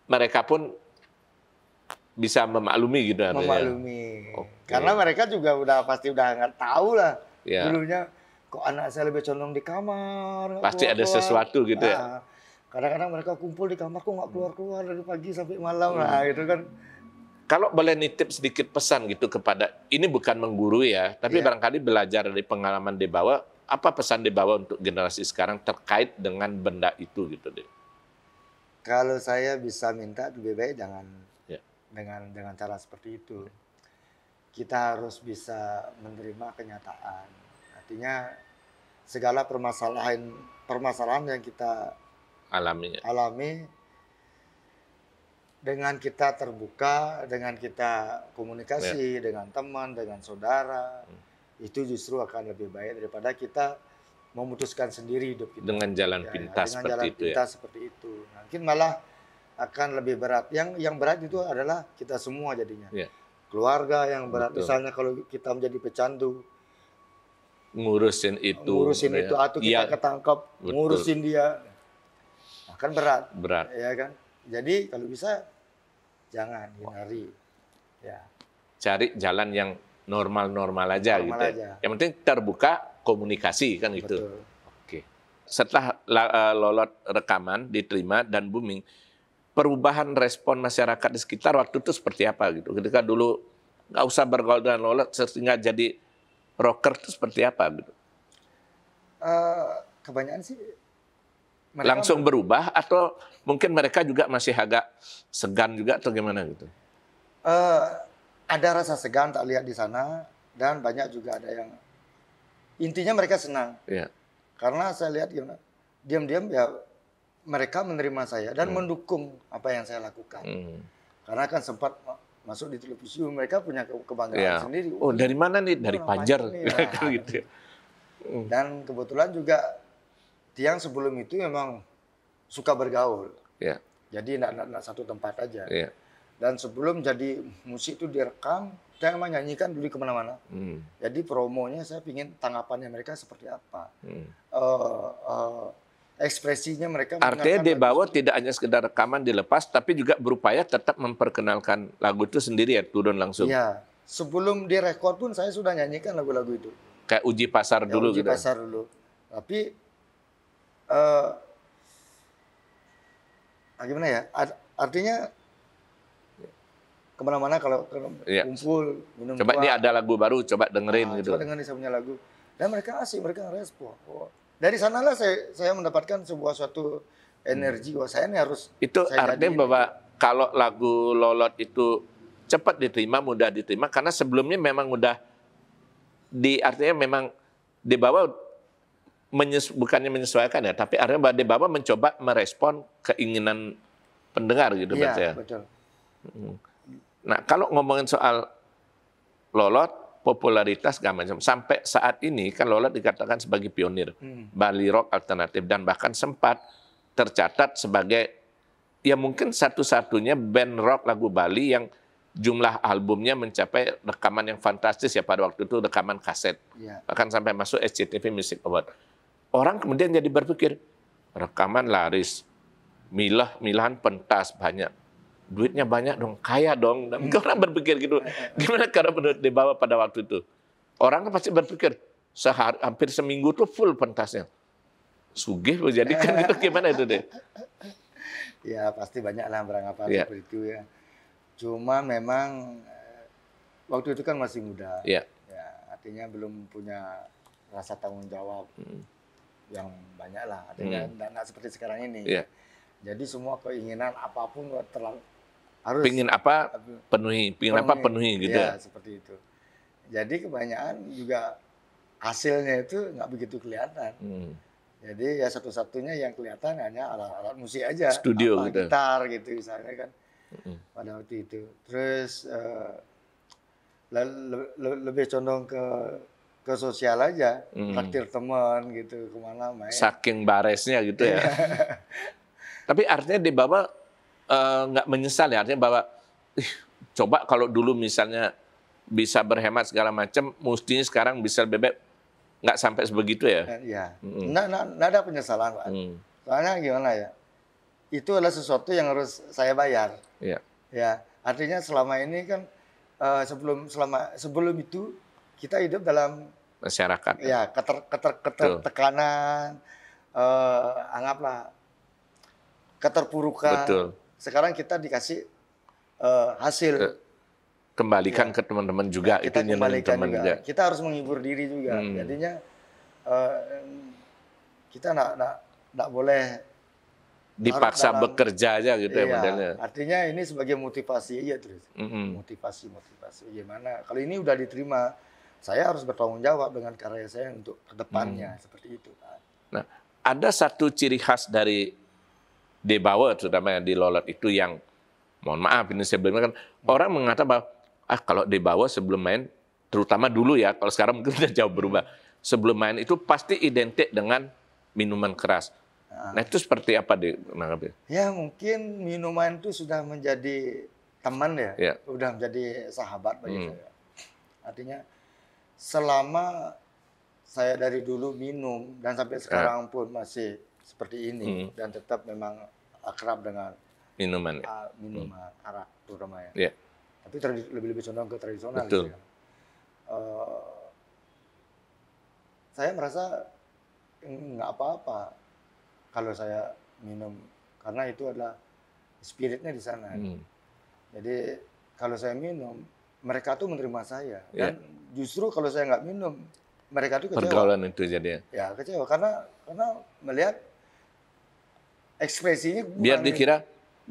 mereka pun bisa memaklumi gitu artinya. Memaklumi. Karena mereka juga pasti udah nggak tahu lah. Dulunya kok anak saya lebih condong di kamar. Pasti ada sesuatu gitu ya. Kadang-kadang mereka kumpul di kamar kok nggak keluar-keluar dari pagi sampai malam lah gitu kan. Kalau boleh nitip sedikit pesan gitu kepada, ini bukan menggurui ya, tapi barangkali belajar dari pengalaman Debawa, apa pesan Debawa untuk generasi sekarang terkait dengan benda itu gitu deh? Kalau saya bisa minta lebih baik jangan dengan cara seperti itu. Kita harus bisa menerima kenyataan. Artinya segala permasalahan yang kita alami dengan kita terbuka, dengan kita komunikasi dengan teman, dengan saudara, itu justru akan lebih baik daripada kita memutuskan sendiri hidup kita. Dengan jalan pintas seperti itu. Mungkin malah akan lebih berat. Yang berat itu adalah kita semua jadinya. Keluarga yang berat. Misalnya kalau kita menjadi pecandu, ngurusin itu atau kita ketangkap, ngurusin dia, akan berat. Ya kan? Jadi kalau bisa jangan hindari. Ya. Cari jalan yang normal-normal aja gitu. Yang penting terbuka komunikasi kan gitu. Oke. Setelah Lolot rekaman diterima dan booming, perubahan respon masyarakat di sekitar waktu itu seperti apa gitu? Ketika dulu nggak usah bergaul dengan Lolot sehingga jadi rocker itu seperti apa gitu? Kebanyakan sih langsung berubah atau mungkin mereka juga masih agak segan juga atau gimana gitu? Ada rasa segan tak lihat di sana dan banyak juga ada yang intinya mereka senang. Karena saya lihat gimana diam-diam ya mereka menerima saya dan mendukung apa yang saya lakukan. Karena kan sempat masuk di televisi, mereka punya kebanggaan sendiri. Oh, dari mana nih? Dari Panjar. Gitu. Dan kebetulan juga Tiang sebelum itu memang suka bergaul. Jadi tidak satu tempat aja. Dan sebelum jadi musik itu direkam, Tiang memang nyanyikan dulu kemana-mana. Jadi promonya saya ingin tanggapannya mereka seperti apa. Ekspresinya mereka. Artinya Debawa tidak hanya sekedar rekaman dilepas, tapi juga berupaya tetap memperkenalkan lagu itu sendiri ya, turun langsung. Iya, sebelum direkod pun saya sudah nyanyikan lagu-lagu itu. Kayak uji pasar dulu gitu. Uji pasar dulu. Tapi gimana ya? Artinya kemana-mana kalau kumpul minum. Coba ini ada lagu baru, coba dengerin gitu. Coba dengerin saya punya lagu. Dan mereka asik, mereka ngerespon. dari sanalah saya mendapatkan sebuah suatu energi bahwa saya ini harus Itu saya artinya jadiin. bahwa kalau lagu Lolot itu cepat diterima, mudah diterima, karena sebelumnya memang udah artinya memang dibawa bukannya menyesuaikan ya, tapi artinya bahwa dibawa mencoba merespon keinginan pendengar gitu Iya, berarti ya. betul. Nah, kalau ngomongin soal Lolot, popularitas segala macam, sampai saat ini kan Lolot dikatakan sebagai pionir Bali rock alternatif dan bahkan sempat tercatat sebagai ya mungkin satu-satunya band rock lagu Bali yang jumlah albumnya mencapai rekaman yang fantastis ya pada waktu itu, rekaman kaset. Iya. Bahkan sampai masuk SCTV Music Award. Orang kemudian jadi berpikir, rekaman laris, milahan pentas banyak, duitnya banyak dong, kaya dong. Dan orang berpikir gitu, gimana cara menurut dibawa pada waktu itu? Orang kan pasti berpikir, hampir seminggu tuh full pentasnya. Sugih jadi kan gitu, gimana itu deh? Ya pasti banyak lah beranggapan Iya. seperti itu ya. Cuma memang waktu itu kan masih muda. Iya. Ya, artinya belum punya rasa tanggung jawab yang banyak lah. Artinya nggak seperti sekarang ini. Iya. Jadi semua keinginan apapun harus Pingin apa penuhi, pingin apa penuhi gitu ya. ya. Seperti itu. Jadi kebanyakan juga hasilnya itu nggak begitu kelihatan. Jadi ya satu-satunya yang kelihatan hanya alat-alat musik aja, Studio gitu. gitar gitu misalnya kan pada waktu itu. Terus lebih condong ke sosial aja, traktir teman gitu kemana main. Saking baresnya gitu ya. Tapi artinya dibawa nggak menyesal ya, artinya bahwa coba kalau dulu misalnya bisa berhemat segala macam, mestinya sekarang bisa bebek nggak sampai sebegitu ya. Iya, nggak ada penyesalan Pak. Soalnya gimana ya, itu adalah sesuatu yang harus saya bayar. Iya. Ya, artinya selama ini kan sebelum itu kita hidup dalam Masyarakat. ya ketertekanan, anggaplah keterpurukan. Betul. Sekarang kita dikasih hasil. Kembalikan ke teman-teman juga, Kita itu kembalikan teman juga. Kita harus menghibur diri juga. Jadinya kita nggak boleh dipaksa bekerja aja gitu ya modelnya. Artinya ini sebagai motivasi aja terus. Motivasi. Gimana? Kalau ini udah diterima, saya harus bertanggung jawab dengan karya saya untuk kedepannya seperti itu. Nah, ada satu ciri khas dari Debawa terutama yang di Lolot itu yang, mohon maaf ini sebelumnya kan orang mengatakan bahwa kalau Debawa sebelum main, terutama dulu ya, kalau sekarang mungkin sudah jauh berubah. Sebelum main itu pasti identik dengan minuman keras. Nah itu seperti apa deh? Ya mungkin minuman itu sudah menjadi teman ya, sudah menjadi sahabat bagi saya. Artinya selama saya dari dulu minum dan sampai sekarang pun masih seperti ini dan tetap memang akrab dengan minuman arak terutama ya. Yeah. Tapi lebih condong ke tradisional. Betul. Gitu ya. Saya merasa nggak apa-apa kalau saya minum karena itu adalah spiritnya di sana. Jadi kalau saya minum mereka tuh menerima saya dan justru kalau saya nggak minum mereka tuh kecewa. Pergaulan itu jadinya. Ya kecewa karena melihat ekspresinya. Biar dikira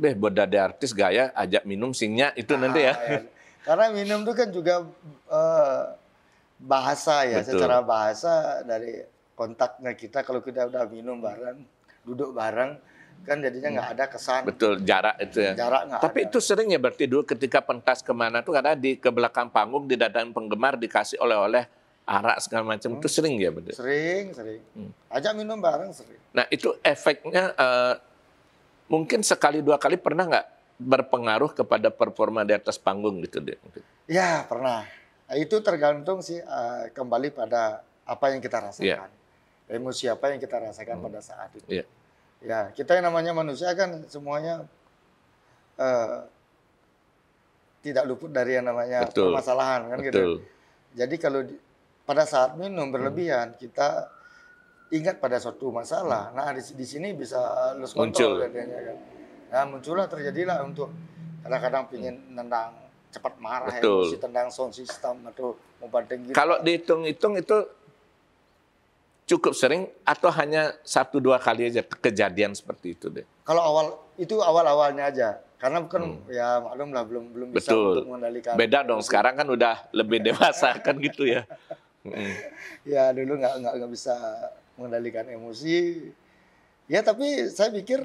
buat ada artis gaya ajak minum singnya itu nanti ya. Karena minum itu kan juga bahasa ya. Betul. Secara bahasa dari kontaknya kita kalau kita udah minum bareng, duduk bareng, kan jadinya nggak ada kesan. Betul, jarak itu ya. Jarak nggak ada. Tapi itu sering ya berarti dulu ketika pentas kemana tuh karena ke belakang panggung didadakan penggemar dikasih oleh-oleh arak segala macam itu sering ya betul. Sering. Ajak minum bareng sering. Nah itu efeknya mungkin sekali dua kali pernah nggak berpengaruh kepada performa di atas panggung gitu deh? Ya pernah. Nah, itu tergantung sih kembali pada apa yang kita rasakan, emosi apa yang kita rasakan pada saat itu. Ya kita yang namanya manusia kan semuanya tidak luput dari yang namanya permasalahan kan gitu. Jadi kalau pada saat minum berlebihan kita ingat pada suatu masalah. Nah di sini bisa lose control jadinya kan. Nah muncullah terjadilah untuk kadang-kadang pingin nendang cepat marah, emosi tendang sound system atau membanting gitu. Kalau dihitung-hitung itu cukup sering atau hanya 1-2 kali aja kejadian seperti itu deh? Kalau awal-awalnya aja, karena kan ya maklum lah belum bisa untuk Betul. mengendalikan Beda dong, emosi. sekarang kan udah lebih dewasa kan gitu ya. Mm. Ya dulu nggak bisa mengendalikan emosi. Ya tapi saya pikir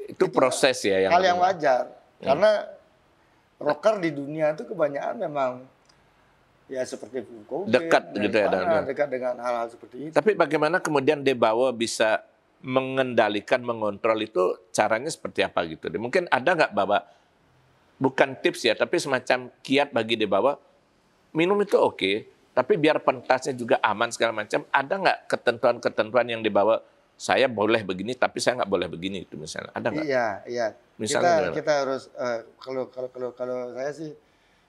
Itu proses ya yang hal yang wajar, karena rocker di dunia itu kebanyakan memang ya seperti Cobain, dekat gitu ya. Nirvana, dekat dengan hal-hal seperti itu. Tapi bagaimana kemudian Debawa bisa mengendalikan, mengontrol itu caranya seperti apa gitu? Mungkin ada nggak Bapak, bukan tips ya, tapi semacam kiat bagi Debawa, minum itu oke, tapi biar pentasnya juga aman segala macam, ada nggak ketentuan-ketentuan yang dibawa, saya boleh begini, tapi saya nggak boleh begini itu misalnya, ada nggak? Iya. Misalnya gimana? Kita harus kalau saya sih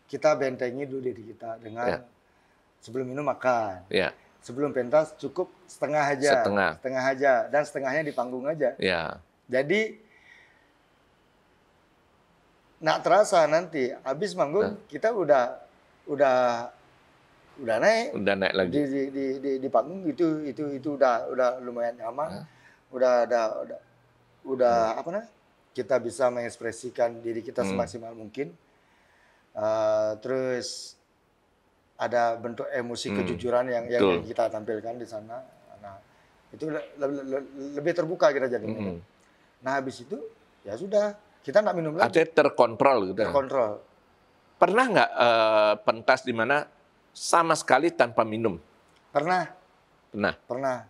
kita bentengi dulu diri kita dengan Ya, sebelum minum makan. ya, Sebelum pentas cukup setengah aja, dan setengahnya di panggung aja. ya, Jadi nggak terasa nanti habis manggung kita udah naik udah naik lagi. di panggung itu udah lumayan nyaman, udah apa namanya, kita bisa mengekspresikan diri kita semaksimal mungkin. Terus ada bentuk emosi kejujuran yang kita tampilkan di sana. Nah, itu lebih terbuka kita jadinya. Nah, habis itu ya sudah, kita nggak minum lagi. Artinya terkontrol gitu. Terkontrol. Pernah nggak pentas di mana sama sekali tanpa minum? Pernah. Pernah.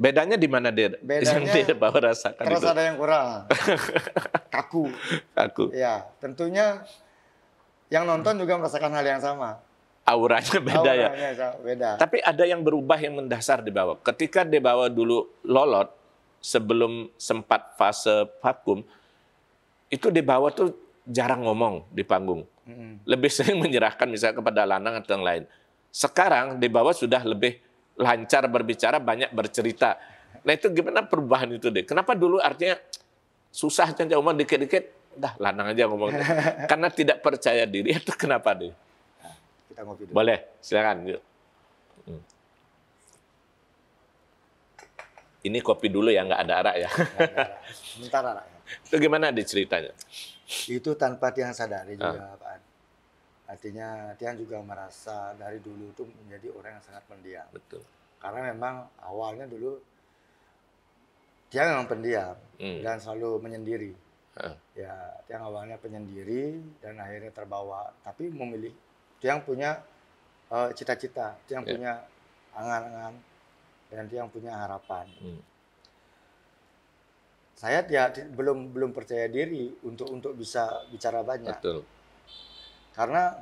Bedanya di mana dia? Bedanya Yang dia bawa rasakan terasa itu. ada yang kurang. Kaku. Ya, tentunya yang nonton juga merasakan hal yang sama. Auranya beda ya. Beda. Tapi ada yang berubah yang mendasar di bawah. Ketika di bawah dulu Lolot, sebelum sempat fase vakum, itu di bawah tuh jarang ngomong di panggung. Lebih sering menyerahkan misalnya kepada Lanang atau yang lain. Sekarang di bawah sudah lebih lancar berbicara, banyak bercerita. Nah itu gimana perubahan itu deh? Kenapa dulu artinya susah aja ngomong dikit-dikit, dah Lanang aja ngomong. Karena tidak percaya diri, itu kenapa deh? Kita ngopi dulu. Boleh, silakan. Yuk. Ini kopi dulu ya, nggak ada arak ya. Sementara arak. Itu gimana di ceritanya? Itu tanpa Tiang sadari juga, Pak. Artinya Tiang juga merasa dari dulu itu menjadi orang yang sangat pendiam. Betul. Karena memang awalnya dulu Tiang memang pendiam dan selalu menyendiri. Ya, Tiang awalnya penyendiri dan akhirnya terbawa. Tapi memilih, Tiang punya cita-cita, Tiang punya angan-angan, dan Tiang punya harapan. Saya belum percaya diri untuk bisa bicara banyak. Betul. Karena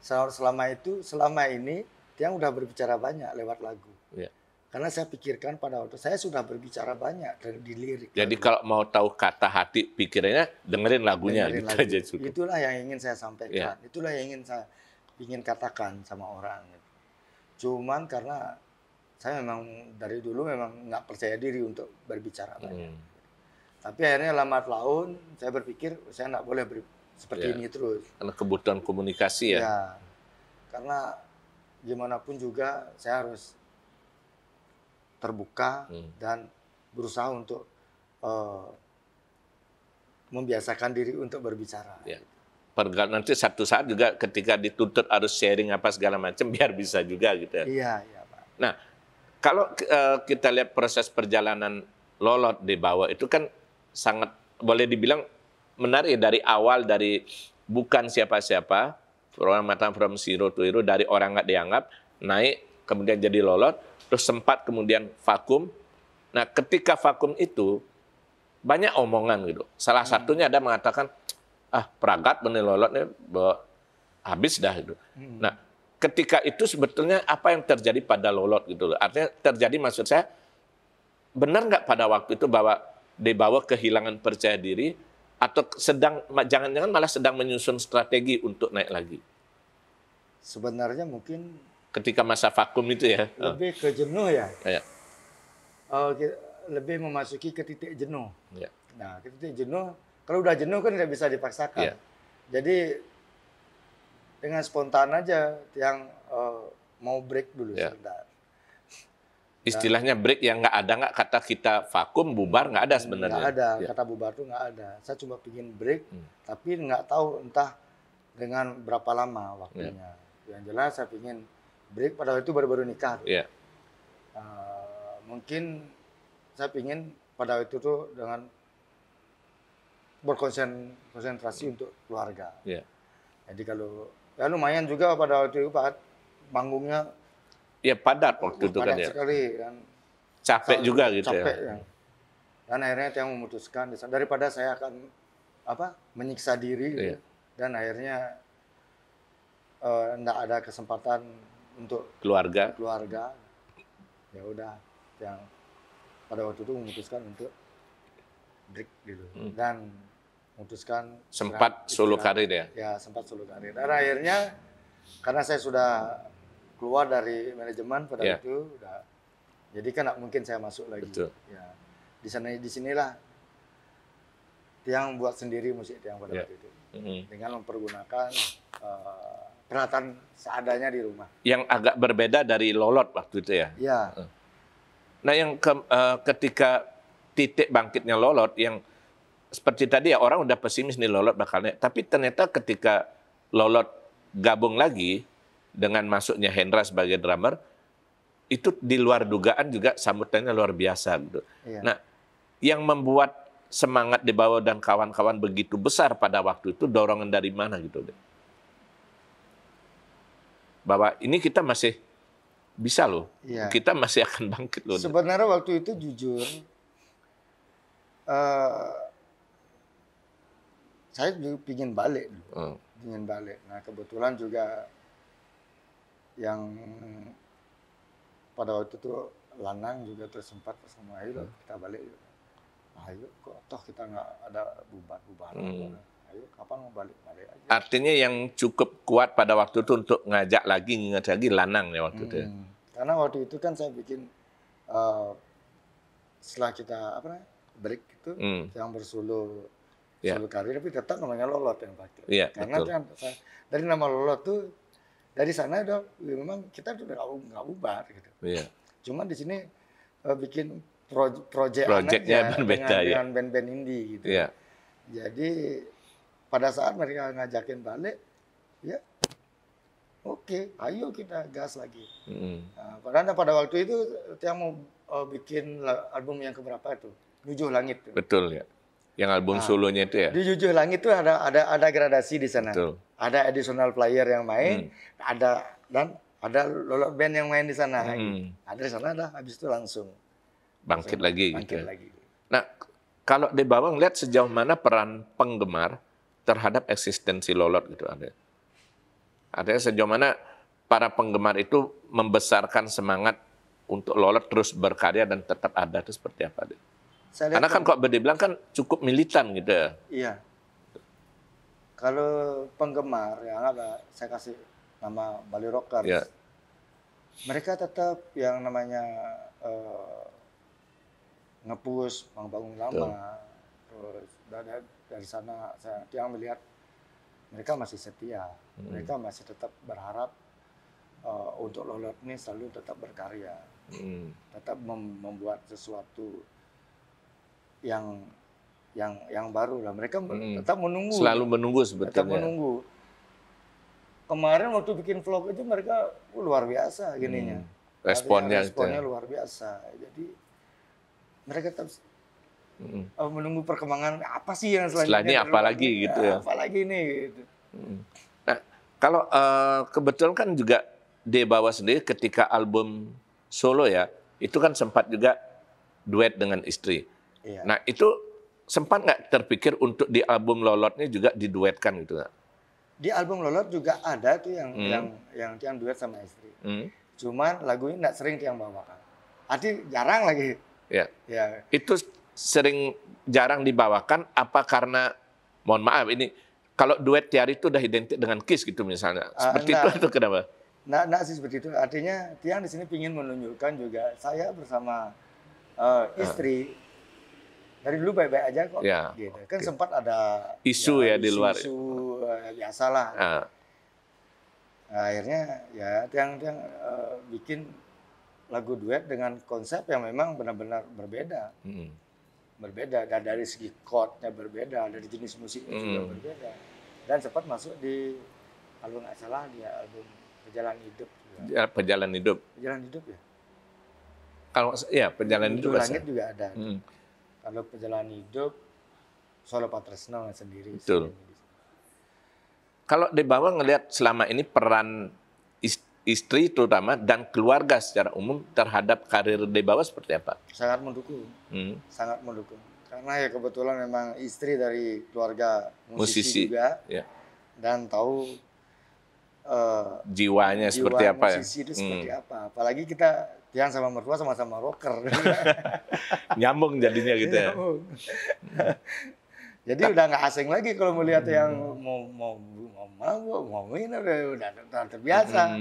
selama ini Tiang udah berbicara banyak lewat lagu. Ya. Karena saya pikirkan pada waktu saya sudah berbicara banyak di lirik. Jadi lagu. kalau mau tahu kata hati pikirannya, dengerin lagunya Dengerin gitu lagu. aja cukup. Itulah yang ingin saya sampaikan. Ya. Itulah yang ingin katakan sama orang. Cuman karena saya memang dari dulu memang nggak percaya diri untuk berbicara banyak. Tapi akhirnya lambat laun saya berpikir saya nggak boleh seperti ini terus. Karena kebutuhan komunikasi ya. Ya, karena gimana pun juga saya harus terbuka dan berusaha untuk membiasakan diri untuk berbicara. Ya. Nanti satu saat juga ketika dituntut harus sharing apa segala macam biar bisa juga gitu ya. Iya Pak. Nah, kalau kita lihat proses perjalanan Lolot di bawah itu kan sangat boleh dibilang menarik dari awal, dari bukan siapa-siapa, from zero to hero, dari orang nggak dianggap, naik, kemudian jadi Lolot, terus sempat kemudian vakum. Nah, ketika vakum itu, banyak omongan gitu. Salah satunya ada mengatakan, peragat bener Lolot nih, habis dah gitu. Nah, ketika itu sebetulnya apa yang terjadi pada Lolot gitu loh. Artinya terjadi maksud saya, benar nggak pada waktu itu bahwa dibawa kehilangan percaya diri, atau jangan-jangan malah sedang menyusun strategi untuk naik lagi? Sebenarnya mungkin ketika masa vakum itu ya. Lebih ke jenuh ya. Ya. Lebih memasuki ke titik jenuh. Ya. Nah, ke titik jenuh, kalau udah jenuh kan tidak bisa dipaksakan. Ya. Jadi dengan spontan aja yang mau break dulu sebentar. Istilahnya break yang nggak kata kita vakum bubar nggak ada sebenarnya. Nggak ada, Ya. kata bubar tuh nggak ada. Saya cuma pingin break, tapi nggak tahu entah dengan berapa lama waktunya. Yang jelas saya pingin break, pada waktu itu baru-baru nikah. Ya. Mungkin saya pingin pada waktu itu dengan berkonsentrasi untuk keluarga. Ya. Jadi kalau ya lumayan juga pada waktu itu Pak, panggungnya Ya padat waktu itu kan padat ya. sekali kan. Capek juga gitu Capek ya. ya. Dan akhirnya Tiang memutuskan daripada saya akan menyiksa diri gitu. Iya. Dan akhirnya enggak ada kesempatan untuk Keluarga. Ya udah yang pada waktu itu memutuskan untuk break gitu. Dan memutuskan Sempat solo karir ya. Ya, sempat solo karir. Dan akhirnya karena saya sudah keluar dari manajemen pada itu udah, jadi kan nggak mungkin saya masuk lagi. Betul. Ya, di sinilah Tiang buat sendiri musik Tiang pada waktu itu dengan mempergunakan peralatan seadanya di rumah. Yang agak berbeda dari Lolot waktu itu ya. Iya. Nah yang ketika titik bangkitnya Lolot yang seperti tadi ya, orang udah pesimis nih Lolot bakalnya, tapi ternyata ketika Lolot gabung lagi dengan masuknya Hendra sebagai drummer, itu di luar dugaan juga sambutannya luar biasa gitu. Iya. Nah, yang membuat semangat di bawah dan kawan-kawan begitu besar pada waktu itu dorongan dari mana gitu deh? Bahwa ini kita masih bisa loh, Iya. kita masih akan bangkit loh. Sebenarnya waktu itu jujur, saya juga pingin balik. Pingin balik. Nah kebetulan juga yang pada waktu itu Lanang juga tersempat sama ayo kita balik. Ayo kok toh kita nggak ada bubar. Ayo kapan mau balik aja. Artinya yang cukup kuat pada waktu itu untuk ngajak lagi, nginget lagi Lanang ya waktu itu. Karena waktu itu kan saya bikin setelah kita break itu yang bersolo solo karir, tapi tetap namanya Lolot yang pakai. Iya, karena betul. kan dari nama Lolot tuh dari sana udah memang kita udah nggak bubar gitu. Iya. Cuma di sini bikin project Projectnya aja berbeda, ya. dengan band-band indie gitu. Iya. Jadi pada saat mereka ngajakin balik, ya oke, ayo kita gas lagi. Nah, padahal pada waktu itu Tiang mau bikin album yang keberapa itu? Tujuh Langit. Tuh. Betul ya. Yang album solonya itu ya. Di Tujuh Langit itu ada gradasi di sana. Betul. Ada additional player yang main, ada Lolot band yang main di sana. Ada di sana, habis itu langsung Bangkit lagi gitu. lagi. Nah, kalau di bawah ngeliat sejauh mana peran penggemar terhadap eksistensi Lolot gitu ada. Artinya sejauh mana para penggemar itu membesarkan semangat untuk Lolot terus berkarya dan tetap ada itu seperti apa? Karena kan kok dibilang kan cukup militan gitu ya. Iya. Kalau penggemar yang saya kasih nama Bali Rockers. Ya. Mereka tetap yang namanya nge-push Bang Bangun Lama. Terus dari sana saya yang melihat mereka masih setia. Mereka masih tetap berharap untuk Lolot ini selalu tetap berkarya. Tetap membuat sesuatu yang baru lah. Mereka tetap menunggu. Selalu menunggu sebetulnya. Tetap menunggu. Kemarin waktu bikin vlog itu mereka luar biasa gininya. Responnya luar biasa. Jadi mereka tetap menunggu perkembangan apa sih yang Setelahnya selanjutnya. apa lagi gitu ya. Apa lagi nih gitu. Nah, kalau kebetulan kan juga di bawah sendiri ketika album solo ya, itu kan sempat juga duet dengan istri. Iya. Nah, itu sempat nggak terpikir untuk di album Lolotnya juga diduetkan gitu nggak? Di album Lolot juga ada tuh yang duet sama istri. Cuman lagunya nggak sering Tiang bawakan. Arti jarang lagi. Ya. Ya. Itu sering jarang dibawakan apa karena mohon maaf ini kalau duet Tiari itu udah identik dengan Kiss gitu misalnya. Seperti itu atau kenapa? Nggak sih seperti itu. Artinya Tiang di sini ingin menunjukkan juga saya bersama istri dari dulu baik-baik aja kok. Ya, gitu. Kan sempat ada isu ya di luar. Isu biasalah. Nah, akhirnya ya Tiang bikin lagu duet dengan konsep yang memang benar-benar berbeda. Berbeda, dan dari segi chordnya berbeda, dari jenis musiknya juga berbeda. Dan sempat masuk di, kalau nggak salah, di album Perjalanan Hidup. Ya, Perjalanan Hidup. Perjalanan Hidup ya? Kalau ya Perjalanan Menuju Hidup Langit juga ada. Kalau Perjalanan Hidup, Solo Patresno sendiri. Betul. Kalau di bawah ngelihat selama ini peran istri terutama dan keluarga secara umum terhadap karir di bawah seperti apa? Sangat mendukung, sangat mendukung. Karena ya kebetulan memang istri dari keluarga musisi juga, dan tahu jiwanya seperti apa ya? Musisi itu seperti apa. Apalagi kita Tian sama mertua sama-sama rocker. Nyambung jadinya gitu ya. Jadi udah nggak asing lagi kalau melihat yang mau minum, udah terbiasa.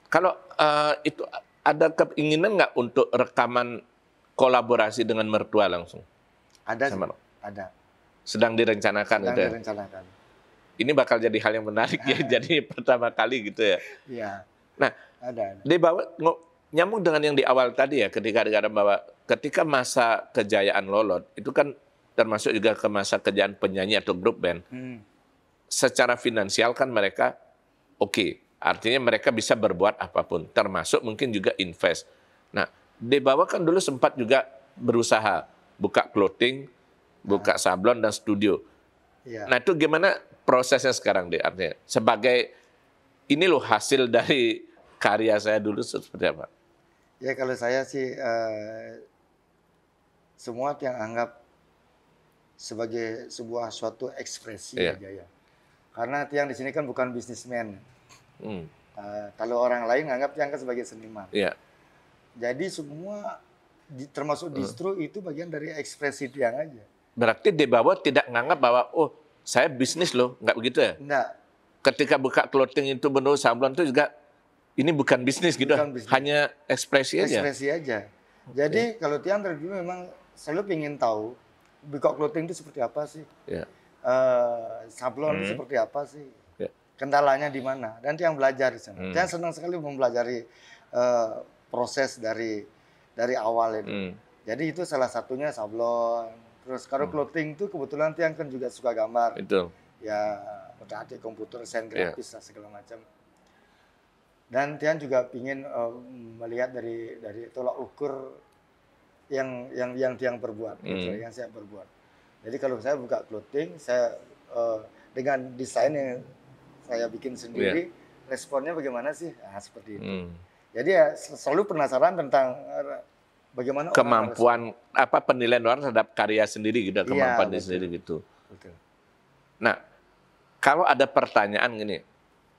Kalau itu ada keinginan nggak untuk rekaman kolaborasi dengan mertua langsung? Ada, ada. Sedang direncanakan gitu ya? Direncanakan. Ini bakal jadi hal yang menarik ya, jadi pertama kali gitu ya? Iya. Nah, di bawah nyambung dengan yang di awal tadi ya, ketika dikatakan bahwa ketika masa kejayaan Lolot, itu kan termasuk juga ke masa kejayaan penyanyi atau grup band. Secara finansial kan mereka oke. Artinya mereka bisa berbuat apapun, termasuk mungkin juga invest. Nah, di bawah kan dulu sempat juga berusaha buka clothing, buka sablon dan studio. Nah, itu gimana prosesnya sekarang deh? Artinya sebagai ini loh hasil dari karya saya dulu seperti apa? Ya kalau saya sih semua yang anggap sebagai sebuah suatu ekspresi aja ya. Karena Tiang di sini kan bukan bisnismen. Kalau orang lain anggap Tiang kan sebagai seniman. Jadi semua termasuk distro itu bagian dari ekspresi Tiang aja. Berarti di bawah tidak menganggap bahwa oh saya bisnis loh, nggak begitu ya? Enggak. Ketika buka clothing itu bentuk sablon itu juga ini bukan bisnis gitu, hanya ekspresi aja. Ekspresi aja. Jadi kalau Tiang dari dulu memang selalu ingin tahu buka clothing itu seperti apa sih? Sablon itu seperti apa sih? Kendalanya di mana? Dan Tiang belajar di sana. Tiang senang sekali mempelajari proses dari awal itu. Jadi itu salah satunya sablon. Terus kalau clothing itu kebetulan Tiang kan juga suka gambar. Betul. Ya, otak-atik komputer, desain grafis lah segala macam. Dan Tiang juga ingin melihat dari tolak ukur yang Tiang perbuat, gitu, yang saya perbuat. Jadi kalau saya buka clothing, saya dengan desain yang saya bikin sendiri, responnya bagaimana sih? Nah, seperti itu. Jadi ya selalu penasaran tentang bagaimana kemampuan penilaian orang terhadap karya sendiri gitu, kemampuan diri sendiri gitu. Betul. Nah, kalau ada pertanyaan gini,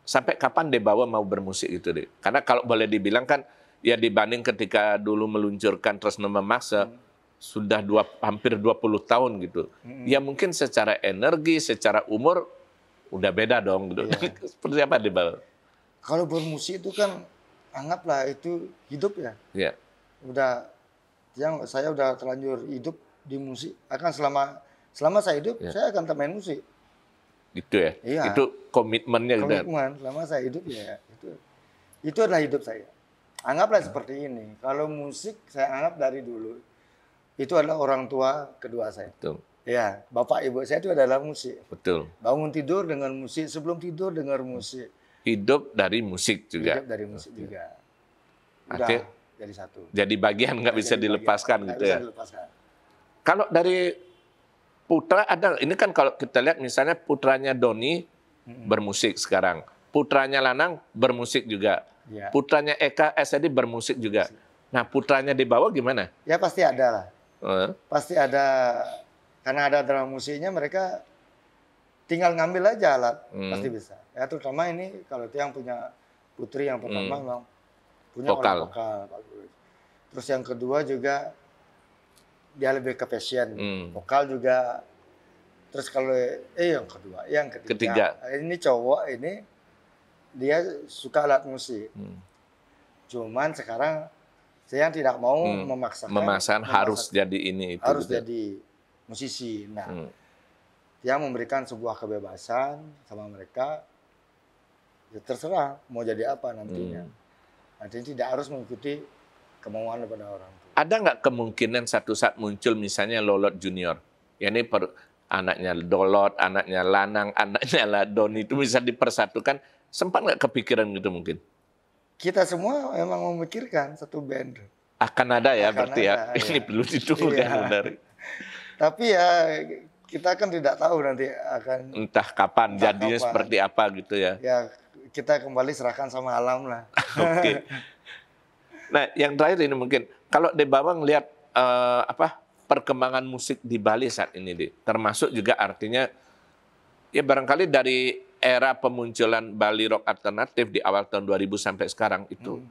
sampai kapan Debawa mau bermusik gitu deh? Karena kalau boleh dibilang kan ya dibanding ketika dulu meluncurkan Tresno Memaksa, sudah hampir 20 tahun gitu. Ya mungkin secara energi, secara umur, udah beda dong gitu. Seperti apa Debawa? Kalau bermusik itu kan, anggaplah itu hidup ya. Udah, saya udah terlanjur hidup di musik. Akan selama saya hidup, saya akan main musik. Gitu ya? Itu komitmennya gitu. Komitmen, selama saya hidup ya. Itu adalah hidup saya. Anggaplah seperti ini. Kalau musik saya anggap dari dulu itu adalah orang tua kedua saya. Betul. Ya, bapak ibu saya itu adalah musik. Betul. Bangun tidur dengan musik, sebelum tidur dengar musik. Hidup dari musik juga. Hidup dari musik juga. Udah jadi satu. Jadi bagian nggak bisa dilepaskan gitu ya. Dilepaskan. Kalau dari putra ada, ini kan kalau kita lihat misalnya putranya Doni bermusik sekarang. Putranya Lanang bermusik juga. Putranya Eka SED bermusik juga. Nah, putranya di bawah gimana? Ya pasti ada lah. Pasti ada, karena ada drama musiknya mereka tinggal ngambil aja alat, pasti bisa. Ya terutama ini kalau Tiang punya putri yang pertama memang punya vokal. Terus yang kedua juga dia lebih ke passion, vokal juga. Terus kalau yang ketiga. Ini cowok ini dia suka alat musik. Cuman sekarang saya tidak mau memaksakan harus jadi ini itu. Harus gitu. jadi musisi. Nah, dia memberikan sebuah kebebasan sama mereka. Ya terserah mau jadi apa nantinya. Nanti tidak harus mengikuti kemauan daripada orang tua. Ada nggak kemungkinan satu saat muncul misalnya Lolot Junior? Ya ini anaknya Dolot, anaknya Lanang, anaknya Ladon itu bisa dipersatukan. Sempat nggak kepikiran gitu mungkin? Kita semua memang memikirkan satu band. Akan ada ya, Akan berarti ada, ya. Ini ya. perlu ditunggu kan Iya. benar. Tapi ya kita kan tidak tahu nanti akan Entah kapan Entah jadinya kapan. seperti apa gitu ya. ya kita kembali serahkan sama alam lah. Oke. Nah, yang terakhir ini mungkin kalau De Bawang lihat perkembangan musik di Bali saat ini, termasuk juga artinya ya barangkali dari era pemunculan Bali rock alternatif di awal tahun 2000 sampai sekarang itu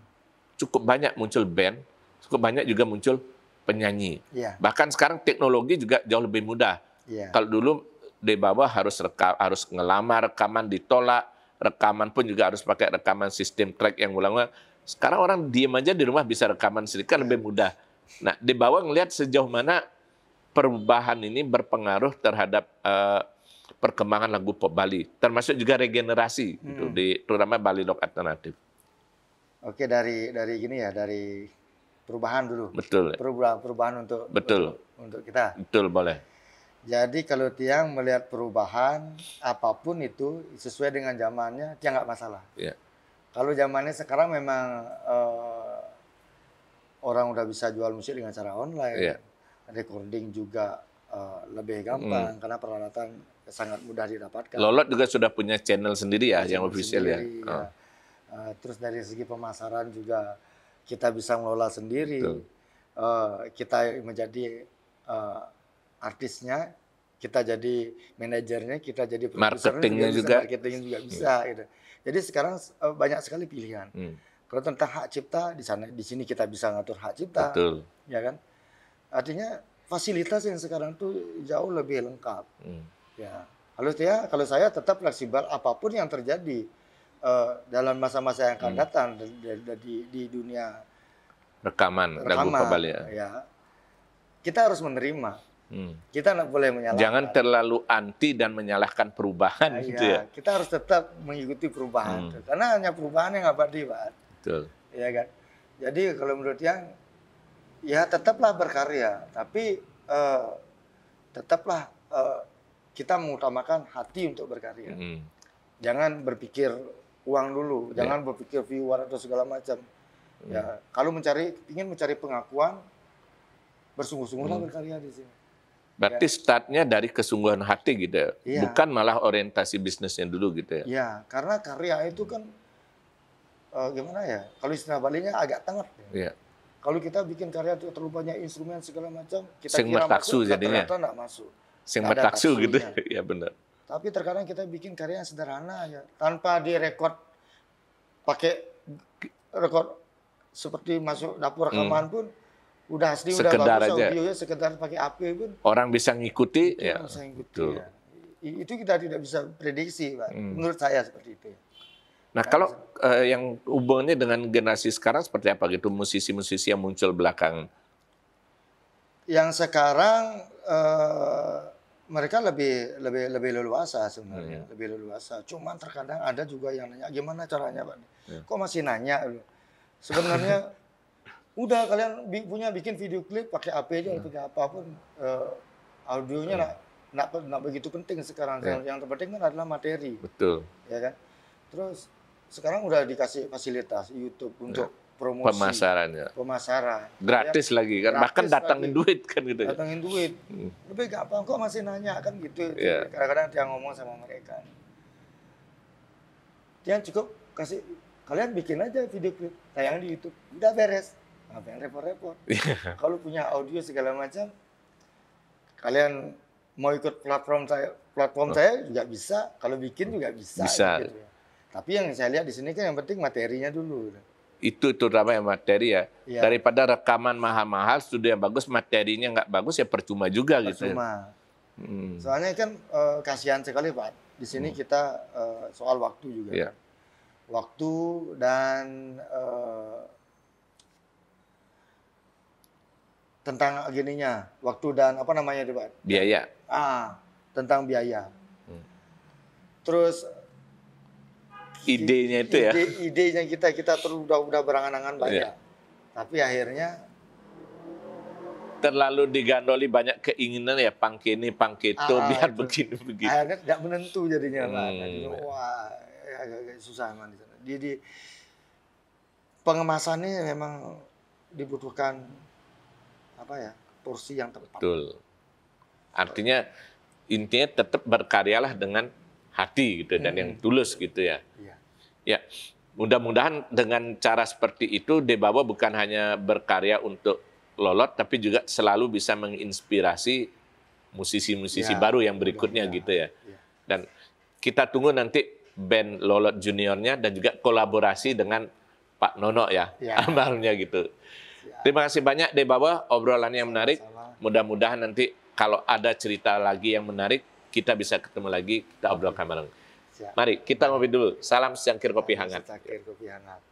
cukup banyak muncul band, cukup banyak juga muncul penyanyi. Iya. Bahkan sekarang teknologi juga jauh lebih mudah. Iya. Kalau dulu De Bawang harus ngelamar, rekaman ditolak, rekaman pun juga harus pakai rekaman sistem track yang ulang-ulang. Sekarang orang diem aja di rumah bisa rekaman sendiri, kan lebih mudah. Nah, De Bawang ngelihat sejauh mana perubahan ini berpengaruh terhadap perkembangan lagu pop Bali, termasuk juga regenerasi, gitu, terutama Bali rock alternatif. Oke, dari gini ya, dari perubahan dulu. Betul. Perubahan untuk kita. Betul, boleh. Jadi kalau Tiang melihat perubahan apapun itu sesuai dengan zamannya, Tiang nggak masalah. Ya. Kalau zamannya sekarang memang orang udah bisa jual musik dengan cara online, Iya. recording juga lebih gampang karena peralatan sangat mudah didapatkan. Lolot juga sudah punya channel sendiri ya, yang Channel official ya. sendiri, ya. Terus dari segi pemasaran juga kita bisa mengelola sendiri. Betul. Kita menjadi artisnya, kita jadi manajernya, kita jadi Marketingnya juga. marketingnya juga bisa. Gitu. Jadi sekarang banyak sekali pilihan. Kalau tentang hak cipta di sini kita bisa ngatur hak cipta, Betul. ya kan? Artinya fasilitas yang sekarang tuh jauh lebih lengkap. Ya, kalau saya tetap fleksibel apapun yang terjadi dalam masa-masa yang akan datang di dunia Rekaman lagu pop Bali ya. ya. Kita harus menerima. Kita nggak boleh menyalahkan. Jangan terlalu anti dan menyalahkan perubahan gitu ya. Kita harus tetap mengikuti perubahan. Karena hanya perubahan yang abadi, Pak. Betul. Ya kan. Jadi kalau menurut yang ya tetaplah berkarya, tapi tetaplah kita mengutamakan hati untuk berkarya. Jangan berpikir uang dulu, jangan berpikir viewer atau segala macam. Ya, kalau ingin mencari pengakuan, bersungguh-sungguhlah berkarya di sini. Berarti startnya dari kesungguhan hati gitu ya, Iya. bukan malah orientasi bisnisnya dulu gitu ya. Ya, karena karya itu kan gimana ya? Kalau istilah Balinya agak tengah. Iya. Kalau kita bikin karya itu terlalu banyak instrumen segala macam, kita Sing kira metaksu masuk, jadinya. ternyata nggak masuk. Sing Nggak ada metaksu gitu. taksunya. Ya benar. Tapi terkadang kita bikin karya yang sederhana aja, tanpa direkod pakai rekod seperti masuk dapur rekaman pun udah asli, udah Sekedar bagus aja. audionya, sekedar pakai HP pun Orang bisa ngikuti itu ya. bisa ikuti. Betul. Ya. Itu kita tidak bisa prediksi, Pak. Menurut saya seperti itu. Nah, kalau yang hubungannya dengan generasi sekarang seperti apa gitu, musisi-musisi yang muncul belakang? Yang sekarang mereka lebih leluasa sebenarnya, lebih leluasa. Cuman terkadang ada juga yang nanya, gimana caranya, Pak? Kok masih nanya? Sebenarnya udah kalian bikin video klip pakai HP aja, pakai apapun, audionya nggak begitu penting sekarang. Yang terpenting kan adalah materi. Betul. Ya kan? Terus sekarang udah dikasih fasilitas YouTube untuk promosi, pemasaran. Gratis lagi kan, Gratis bahkan datangin lagi. duit kan gitu. Datangin duit. Lebih gampang, kok masih nanya kan gitu. Iya. Kadang-kadang dia ngomong sama mereka. Dia cukup kasih, kalian bikin aja video klip, tayang di YouTube, udah beres. Ngapain repot-repot? Kalau punya audio segala macam, kalian mau ikut platform saya juga bisa, kalau bikin juga bisa. Bisa. Gitu. Tapi yang saya lihat di sini kan yang penting materinya dulu. Itu terutama yang materi ya. Iya. Daripada rekaman mahal-mahal, studio yang bagus, materinya nggak bagus ya percuma juga gitu. Percuma. Soalnya kan kasihan sekali, Pak. Di sini kita soal waktu juga. Iya. Waktu dan tentang gininya, waktu dan apa namanya itu, Pak? Biaya. Tentang biaya. Terus Idenya itu ya. Idenya kita terus udah berangan-angan banyak. Iya. Tapi akhirnya terlalu digandoli banyak keinginan ya, pangke ini, pangke itu, biar itu. begini begitu. Akhirnya tidak menentu jadinya Pak. Jadinya, wah agak susah man. Jadi pengemasannya memang dibutuhkan apa ya, porsi yang tepat. Betul. Artinya intinya tetap berkaryalah dengan hati gitu dan yang tulus gitu ya. Iya. Ya, mudah-mudahan dengan cara seperti itu Debawa bukan hanya berkarya untuk Lolot, tapi juga selalu bisa menginspirasi musisi-musisi baru yang berikutnya gitu ya. Dan kita tunggu nanti band Lolot Juniornya dan juga kolaborasi dengan Pak Nono ya, almarhumnya gitu. Terima kasih banyak Debawa, obrolan yang menarik. Mudah-mudahan nanti kalau ada cerita lagi yang menarik, kita bisa ketemu lagi, kita obrolkan bareng. Mari kita ngopi dulu. Salam secangkir kopi hangat. Secangkir kopi hangat.